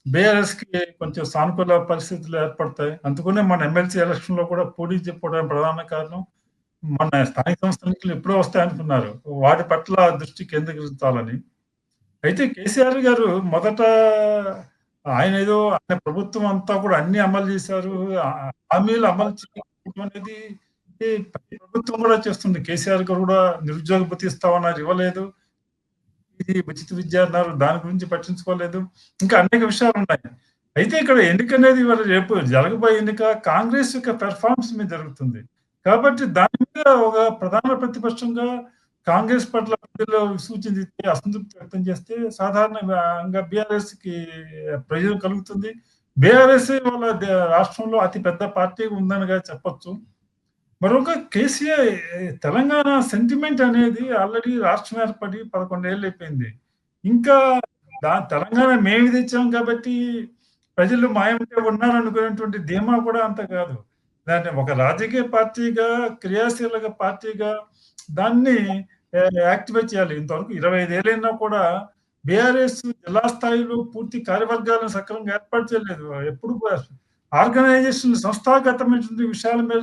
బీఆర్ఎస్ కి కొంచెం సానుకూల పరిస్థితులు ఏర్పడతాయి. అందుకనే మన ఎమ్మెల్సీ ఎలక్షన్ లో కూడా పోటీ చెప్పడానికి ప్రధాన కారణం మన స్థానిక సంస్థల ఎన్నికలు ఎప్పుడో వస్తాయనుకున్నారు, వాటి పట్ల దృష్టి కేంద్రీకరించాలని. అయితే కేసీఆర్ గారు మొదట ఆయన ప్రభుత్వం అంతా కూడా అన్ని అమలు చేశారు, హామీలు అమలు చేయడం అనేది ప్రభుత్వం కూడా చేస్తుంది. కేసీఆర్ గారు కూడా నిరుద్యోగ భృతి ఇస్తామన్నారు, ఇవ్వలేదు. ఇది ఉచిత విద్య అన్నారు, దాని గురించి పట్టించుకోలేదు. ఇంకా అనేక విషయాలు ఉన్నాయి. అయితే ఇక్కడ ఎన్నిక అనేది రేపు జరగబోయే ఎన్నిక కాంగ్రెస్ యొక్క పెర్ఫార్మెన్స్ మీద జరుగుతుంది. కాబట్టి దాని మీద ఒక ప్రధాన ప్రతిపక్షంగా కాంగ్రెస్ పట్ల ప్రజలు సూచించి అసంతృప్తి వ్యక్తం చేస్తే సాధారణంగా బీఆర్ఎస్ కి ప్రయోజనం కలుగుతుంది. బీఆర్ఎస్ వాళ్ళ రాష్ట్రంలో అతి పెద్ద పార్టీ ఉందనిగా చెప్పొచ్చు. మరొక కేసీఆర్ తెలంగాణ సెంటిమెంట్ అనేది ఆల్రెడీ రాష్ట్రం ఏర్పడి 11 ఏళ్ళు అయిపోయింది. ఇంకా తెలంగాణ మేము తెచ్చాం కాబట్టి ప్రజలు మాయంటే ఉన్నారనుకునేటువంటి ధీమా కూడా అంత కాదు. దాన్ని ఒక రాజకీయ పార్టీగా క్రియాశీలక పార్టీగా దాన్ని యాక్టివేట్ చేయాలి. ఇంతవరకు 25 ఏళ్ళైనా కూడా బీఆర్ఎస్ జిల్లా స్థాయిలో పూర్తి కార్యవర్గాలను సక్రమంగా ఏర్పాటు చేయలేదు. ఎప్పుడు ఆర్గనైజేషన్ సంస్థాగతమైనటువంటి విషయాల మీద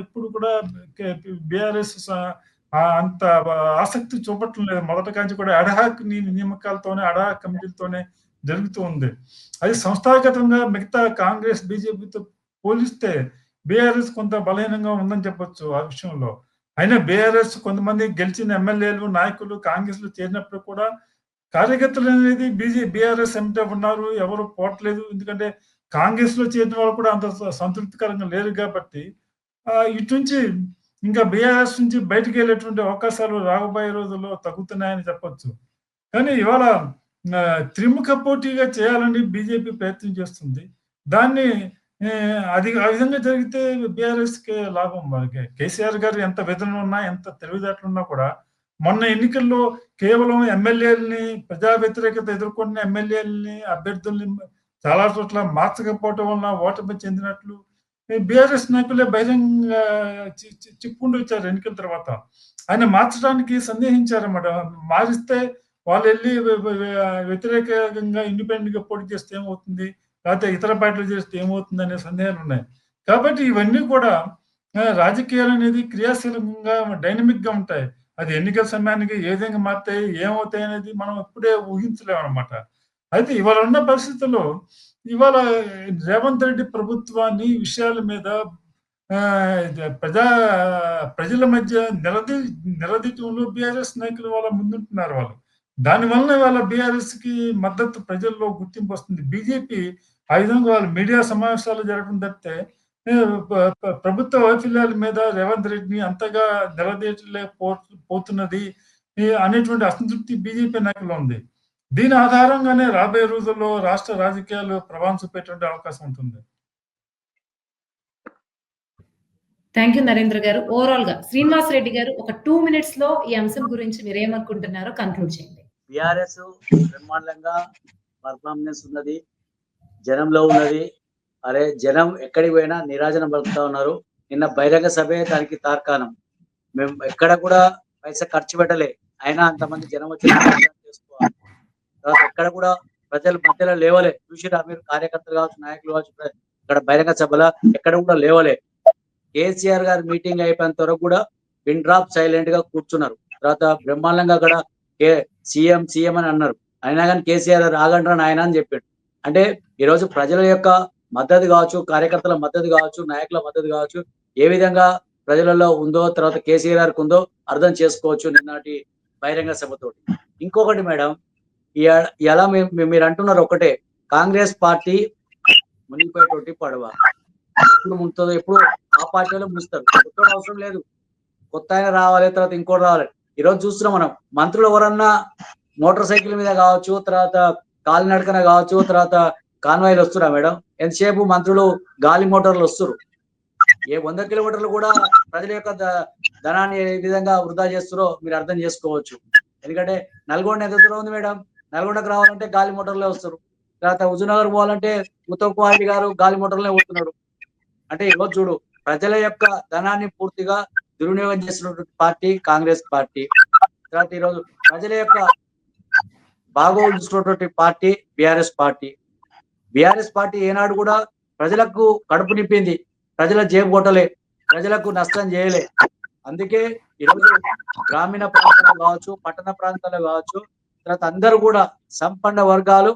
ఇప్పుడు కూడా బీఆర్ఎస్ అంత ఆసక్తి చూపటం లేదు. మొదటి కాంచి కూడా అడహాక్ నియామకాలతోనే అడహాక్ కమిటీలతోనే జరుగుతూ ఉంది. అది సంస్థాగతంగా మిగతా కాంగ్రెస్ బీజేపీతో పోలిస్తే బీఆర్ఎస్ కొంత బలహీనంగా ఉందని చెప్పొచ్చు ఆ విషయంలో. అయినా బీఆర్ఎస్ కొంతమంది గెలిచిన ఎమ్మెల్యేలు నాయకులు కాంగ్రెస్ లో చేరినప్పుడు కూడా కార్యకర్తలు అనేది బీఆర్ఎస్ ఎంటే ఉన్నారు, ఎవరు పోవట్లేదు. ఎందుకంటే కాంగ్రెస్ లో చేరిన వాళ్ళు కూడా అంత సంతృప్తికరంగా లేరు. కాబట్టి ఇటు నుంచి ఇంకా బీఆర్ఎస్ నుంచి బయటకు వెళ్ళేటువంటి అవకాశాలు రాబోయే రోజుల్లో తగ్గుతున్నాయని చెప్పొచ్చు. కానీ ఇవాళ త్రిముఖ పోటీగా చేయాలని బీజేపీ ప్రయత్నం చేస్తుంది. దాన్ని అది ఆ విధంగా జరిగితే బీఆర్ఎస్ కి లాభం. మనకి కేసీఆర్ గారు ఎంత విధులు ఉన్నా ఎంత తెలివితేటలున్నా కూడా మొన్న ఎన్నికల్లో కేవలం ఎమ్మెల్యేలని ప్రజా వ్యతిరేకత ఎదుర్కొన్న ఎమ్మెల్యేలని అభ్యర్థుల్ని చాలా చోట్ల మార్చకపోవటం వల్ల ఓటమి చెందినట్లు బీఆర్ఎస్ నాయకులే బహిరంగ చెప్పుకుంటూ వచ్చారు. ఎన్నికల తర్వాత ఆయన మార్చడానికి సందేహించారన్నమాట. మారిస్తే వాళ్ళు వెళ్ళి వ్యతిరేకంగా ఇండిపెండెంట్ గా పోటీ చేస్తే ఏమవుతుంది, లేకపోతే ఇతర పార్టీలు చేస్తే ఏమవుతుంది అనే సందేహాలు ఉన్నాయి. కాబట్టి ఇవన్నీ కూడా రాజకీయాలు అనేది క్రియాశీలంగా డైనమిక్ గా ఉంటాయి. అది ఎన్నికల సమయానికి ఏ విధంగా మారుతాయి, ఏమవుతాయి అనేది మనం ఇప్పుడే ఊహించలేము అనమాట. అయితే ఇవాళ ఉన్న పరిస్థితుల్లో ఇవాళ రేవంత్ రెడ్డి ప్రభుత్వాన్ని విషయాల మీద ప్రజల మధ్య నిలదీయటంలో బీఆర్ఎస్ నాయకులు వాళ్ళ ముందుంటున్నారు వాళ్ళు. దానివల్ల వాళ్ళ బీఆర్ఎస్ కి మద్దతు ప్రజల్లో గుర్తింపు వస్తుంది. బీజేపీ ఆ విధంగా వాళ్ళ మీడియా సమావేశాలు జరగడం తప్పితే ప్రభుత్వ వైఫల్యాల మీద రేవంత్ రెడ్డిని అంతగా పోతున్నది అనేటువంటి అసంతృప్తి బీజేపీ నాయకులు ఉంది. దీని ఆధారంగానే రాబోయే రోజుల్లో రాష్ట్ర రాజకీయాలు ప్రభావం చూపేటువంటి అవకాశం ఉంటుంది. థ్యాంక్ యూ నరేంద్ర గారు. ఓవరాల్ గా శ్రీనివాస్ రెడ్డి గారు ఒక 2 minutes లో ఈ అంశం గురించి మీరు ఏమనుకుంటున్నారో కన్క్లూడ్ చేయండి. బీఆర్ఎస్ బ్రహ్మాండంగా పర్ఫార్మెన్స్ ఉన్నది, జనంలో ఉన్నది. అరే జనం ఎక్కడికి పోయినా నిరాజనం పలుకుతా ఉన్నారు. నిన్న బహిరంగ సభే దానికి తార్కాణం. మేము ఎక్కడ కూడా పైసా ఖర్చు పెట్టలే, అయినా అంతమంది జనం వచ్చి చేసుకోవాలి. తర్వాత ఎక్కడ కూడా ప్రజల మధ్యలో లేవలే. చూసిరా మీరు, కార్యకర్తలు కావచ్చు, నాయకులు కావచ్చు, ఇక్కడ బహిరంగ సభలో ఎక్కడ కూడా లేవలే. కేసీఆర్ గారి మీటింగ్ అయిపోయినంత వరకు కూడా పిన్ డ్రాప్ సైలెంట్ గా కూర్చున్నారు. తర్వాత బ్రహ్మాండంగా అక్కడ సీఎం సీఎం అని అన్నారు. అయినా కానీ కేసీఆర్ రాగంటారు ఆయన అని చెప్పాడు. అంటే ఈరోజు ప్రజల యొక్క మద్దతు కావచ్చు, కార్యకర్తల మద్దతు కావచ్చు, నాయకుల మద్దతు కావచ్చు, ఏ విధంగా ప్రజలలో ఉందో తర్వాత కేసీఆర్ గారికి ఉందో అర్థం చేసుకోవచ్చు నిన్నటి బహిరంగ సభతోటి. ఇంకొకటి మేడం, ఎలా మీరు అంటున్నారు ఒకటే, కాంగ్రెస్ పార్టీ మునిగిపోయేటువంటి పడవ ఎప్పుడు ముంచుతుందో, ఎప్పుడు ఆ పార్టీలో ముంచుతారు. కొత్త అవసరం లేదు, కొత్త ఆయన రావాలి, తర్వాత ఇంకోటి రావాలి. ఈరోజు చూస్తున్నాం మనం, మంత్రులు ఎవరన్నా మోటార్ సైకిల్ మీద కావచ్చు, తర్వాత కాలినడకన కావచ్చు, తర్వాత కాన్వాయిలు వస్తురా మేడం? ఎంతసేపు మంత్రులు గాలి మోటార్లు వస్తురు. ఏ 100 కిలోమీటర్లు కూడా ప్రజల యొక్క ధనాన్ని ఏ విధంగా వృధా చేస్తారో మీరు అర్థం చేసుకోవచ్చు. ఎందుకంటే నల్గొండ ఎంత దూరం ఉంది మేడం? నల్గొండకు రావాలంటే గాలి మోటార్లే వస్తారు. తర్వాత హుజూర్నగర్ పోవాలంటే ఉత్తమ్ కుమార్ రెడ్డి గారు గాలి మోటార్లే పోతున్నాడు. అంటే ఈరోజు చూడు, ప్రజల యొక్క ధనాన్ని పూర్తిగా దుర్వినియోగం చేస్తున్నటువంటి పార్టీ కాంగ్రెస్ పార్టీ. తర్వాత ఈరోజు ప్రజల యొక్క బాగోగులు చూసుకున్నటువంటి party BRS party. BRS party ఏనాడు కూడా ప్రజలకు కడుపు నింపింది, ప్రజల జేబు కొట్టలే, ప్రజలకు నష్టం చేయలే. అందుకే ఈరోజు గ్రామీణ ప్రాంతాల్లో కావచ్చు, పట్టణ ప్రాంతాల్లో కావచ్చు, తర్వాత అందరూ కూడా సంపన్న వర్గాలు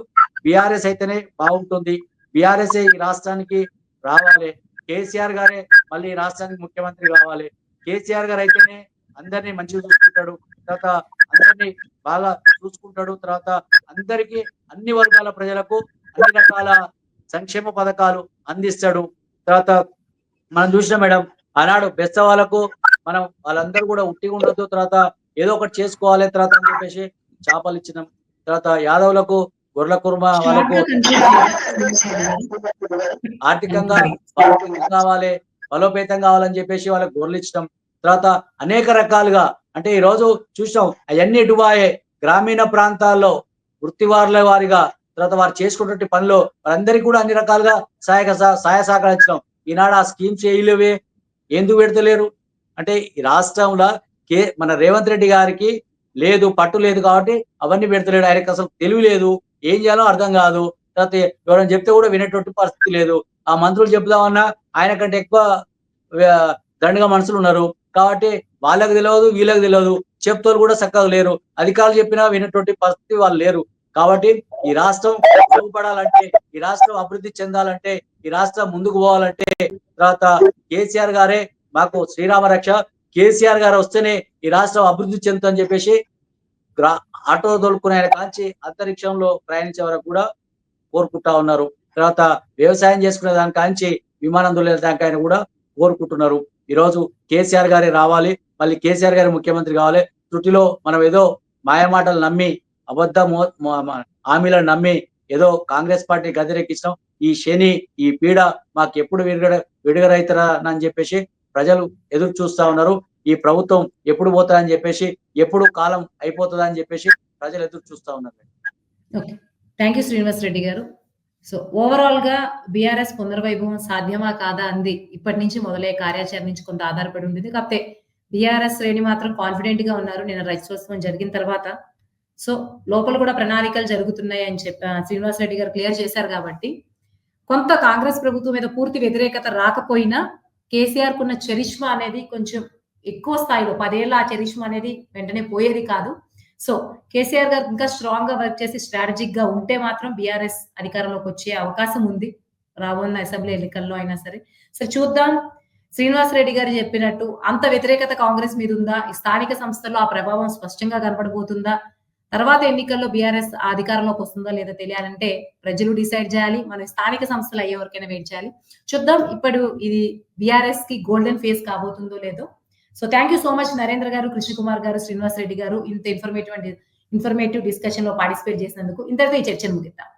బీఆర్ఎస్ అయితేనే బాగుంటుంది, బీఆర్ఎస్ ఈ రాష్ట్రానికి రావాలి, కేసీఆర్ గారే మళ్ళీ రాష్ట్రానికి ముఖ్యమంత్రి కావాలి, కేసీఆర్ గారు అయితేనే అందరినీ మంచిగా చూసుకుంటాడు, తర్వాత అందరినీ బాగా చూసుకుంటాడు, తర్వాత అందరికీ అన్ని వర్గాల ప్రజలకు అన్ని రకాల సంక్షేమ పథకాలు అందిస్తాడు. తర్వాత మనం చూసినా మేడం, ఆనాడు బెస్త వాళ్ళకు మనం వాళ్ళందరూ కూడా ఉట్టిగా ఉండొద్దు, తర్వాత ఏదో ఒకటి చేసుకోవాలి తర్వాత అని చెప్పేసి చేపలు ఇచ్చినాం. తర్వాత యాదవులకు గొర్రెల కుర్మ వాళ్ళకు ఆర్థికంగా కావాలి, బలోపేతం కావాలని చెప్పేసి వాళ్ళకి గొర్రెలు ఇచ్చినాం. తర్వాత అనేక రకాలుగా, అంటే ఈ రోజు చూసాం అవన్నీ ఎటువాయే గ్రామీణ ప్రాంతాల్లో వృత్తివారుల వారిగా, తర్వాత వారు చేసుకున్నటువంటి పనిలో వారందరికీ కూడా అన్ని రకాలుగా సహాయ సహకారం ఇచ్చినాం. ఈనాడు ఆ స్కీమ్స్ వేయలేవే, ఎందుకు పెడతలేరు అంటే ఈ రాష్ట్రంలో మన రేవంత్ రెడ్డి గారికి లేదు, పట్టు లేదు కాబట్టి అవన్నీ పెడతలేడు. ఆయనకి అసలు తెలివి లేదు, ఏం చేయాలో అర్థం కాదు. తర్వాత ఎవరైనా చెప్తే కూడా వినేటువంటి పరిస్థితి లేదు. ఆ మంత్రులు చెప్దామన్నా ఆయన కంటే ఎక్కువ దండగా మనుషులు ఉన్నారు కాబట్టి వాళ్ళకి తెలియదు, వీళ్ళకి తెలియదు, చెప్తోలు కూడా చక్కగా లేరు, అధికారులు చెప్పినా వినేటువంటి పరిస్థితి వాళ్ళు లేరు. కాబట్టి ఈ రాష్ట్రం బాగుపడాలంటే, ఈ రాష్ట్రం అభివృద్ధి చెందాలంటే, ఈ రాష్ట్రం ముందుకు పోవాలంటే తర్వాత కేసీఆర్ గారే మాకు శ్రీరామ రక్ష, కేసీఆర్ గారు వస్తేనే ఈ రాష్ట్రం అభివృద్ధి చెందుతుందని చెప్పేసి ఆటో దొడుకునే ఆయన కాంచి అంతరిక్షంలో ప్రయాణించే వరకు కూడా కోరుకుంటా ఉన్నారు. తర్వాత వ్యవసాయం చేసుకునే దాని కాంచి విమానం దొరికే దానికి ఆయన కూడా కోరుకుంటున్నారు. ఈరోజు కేసీఆర్ గారే రావాలి, మళ్ళీ కేసీఆర్ గారి ముఖ్యమంత్రి కావాలి. త్రుటిలో మనం ఏదో మాయమాటలు నమ్మి, అబద్ధ హామీలను నమ్మి ఏదో కాంగ్రెస్ పార్టీ గదిరెక్కించడం, ఈ శని ఈ పీడ మాకు ఎప్పుడు విడుదలవుతారా అని చెప్పేసి ప్రజలు ఎదురు చూస్తా ఉన్నారు. ఈ ప్రభుత్వం ఎప్పుడు పోతుందని చెప్పేసి, ఎప్పుడు కాలం అయిపోతుందా అని చెప్పేసి ప్రజలు ఎదురు చూస్తా ఉన్నారు. Okay, thank you Srinivas Reddy గారు. సో ఓవరాల్ గా బీఆర్ఎస్ పునర్వైభవం సాధ్యమా కాదా అంది ఇప్పటి నుంచి మొదలే కార్యాచరణ నుంచి కొంత ఆధారపడి ఉంటుంది. కాకపోతే బీఆర్ఎస్ శ్రేణి మాత్రం కాన్ఫిడెంట్ గా ఉన్నారు నిన్న రైతోత్సవం జరిగిన తర్వాత. సో లోపల కూడా ప్రణాళికలు జరుగుతున్నాయి అని చెప్పి శ్రీనివాస్ రెడ్డి గారు క్లియర్ చేశారు. కాబట్టి కొంత కాంగ్రెస్ ప్రభుత్వం మీద పూర్తి వ్యతిరేకత రాకపోయినా కేసీఆర్ కున్న చరిష్మా అనేది కొంచెం ఎక్కువ స్థాయిలో 10 ఏళ్ల ఆ చరిష్మా అనేది వెంటనే పోయేది కాదు. సో కేసీఆర్ గారు ఇంకా స్ట్రాంగ్ గా వర్క్ చేసి స్ట్రాటజిక్ గా ఉంటే మాత్రం బీఆర్ఎస్ అధికారంలోకి వచ్చే అవకాశం ఉంది రాబోన్న అసెంబ్లీ ఎన్నికల్లో అయినా సరే. సరే చూద్దాం. శ్రీనివాస్ రెడ్డి గారు చెప్పినట్టు అంత వ్యతిరేకత కాంగ్రెస్ మీద ఉందా? ఈ స్థానిక సంస్థల్లో ఆ ప్రభావం స్పష్టంగా కనబడబోతుందా? తర్వాత ఎన్నికల్లో బీఆర్ఎస్ అధికారంలోకి వస్తుందా లేదా తెలియాలంటే ప్రజలు డిసైడ్ చేయాలి. మన స్థానిక సంస్థలు అయ్యే వరకైనా వెయిట్ చేయాలి. చూద్దాం ఇప్పుడు ఇది బీఆర్ఎస్ కి గోల్డెన్ ఫేజ్ కాబోతుందో లేదో. So thank you so much Narendra గారు, కృష్ణకుమార్ గారు, శ్రీనివాస్ రెడ్డి గారు ఇంత ఇన్ఫర్మేటివ్ డిస్కషన్ లో పార్టిసిపేట్ చేసినందుకు. ఇంతటితో ఈ చర్చను ముగిద్దాం.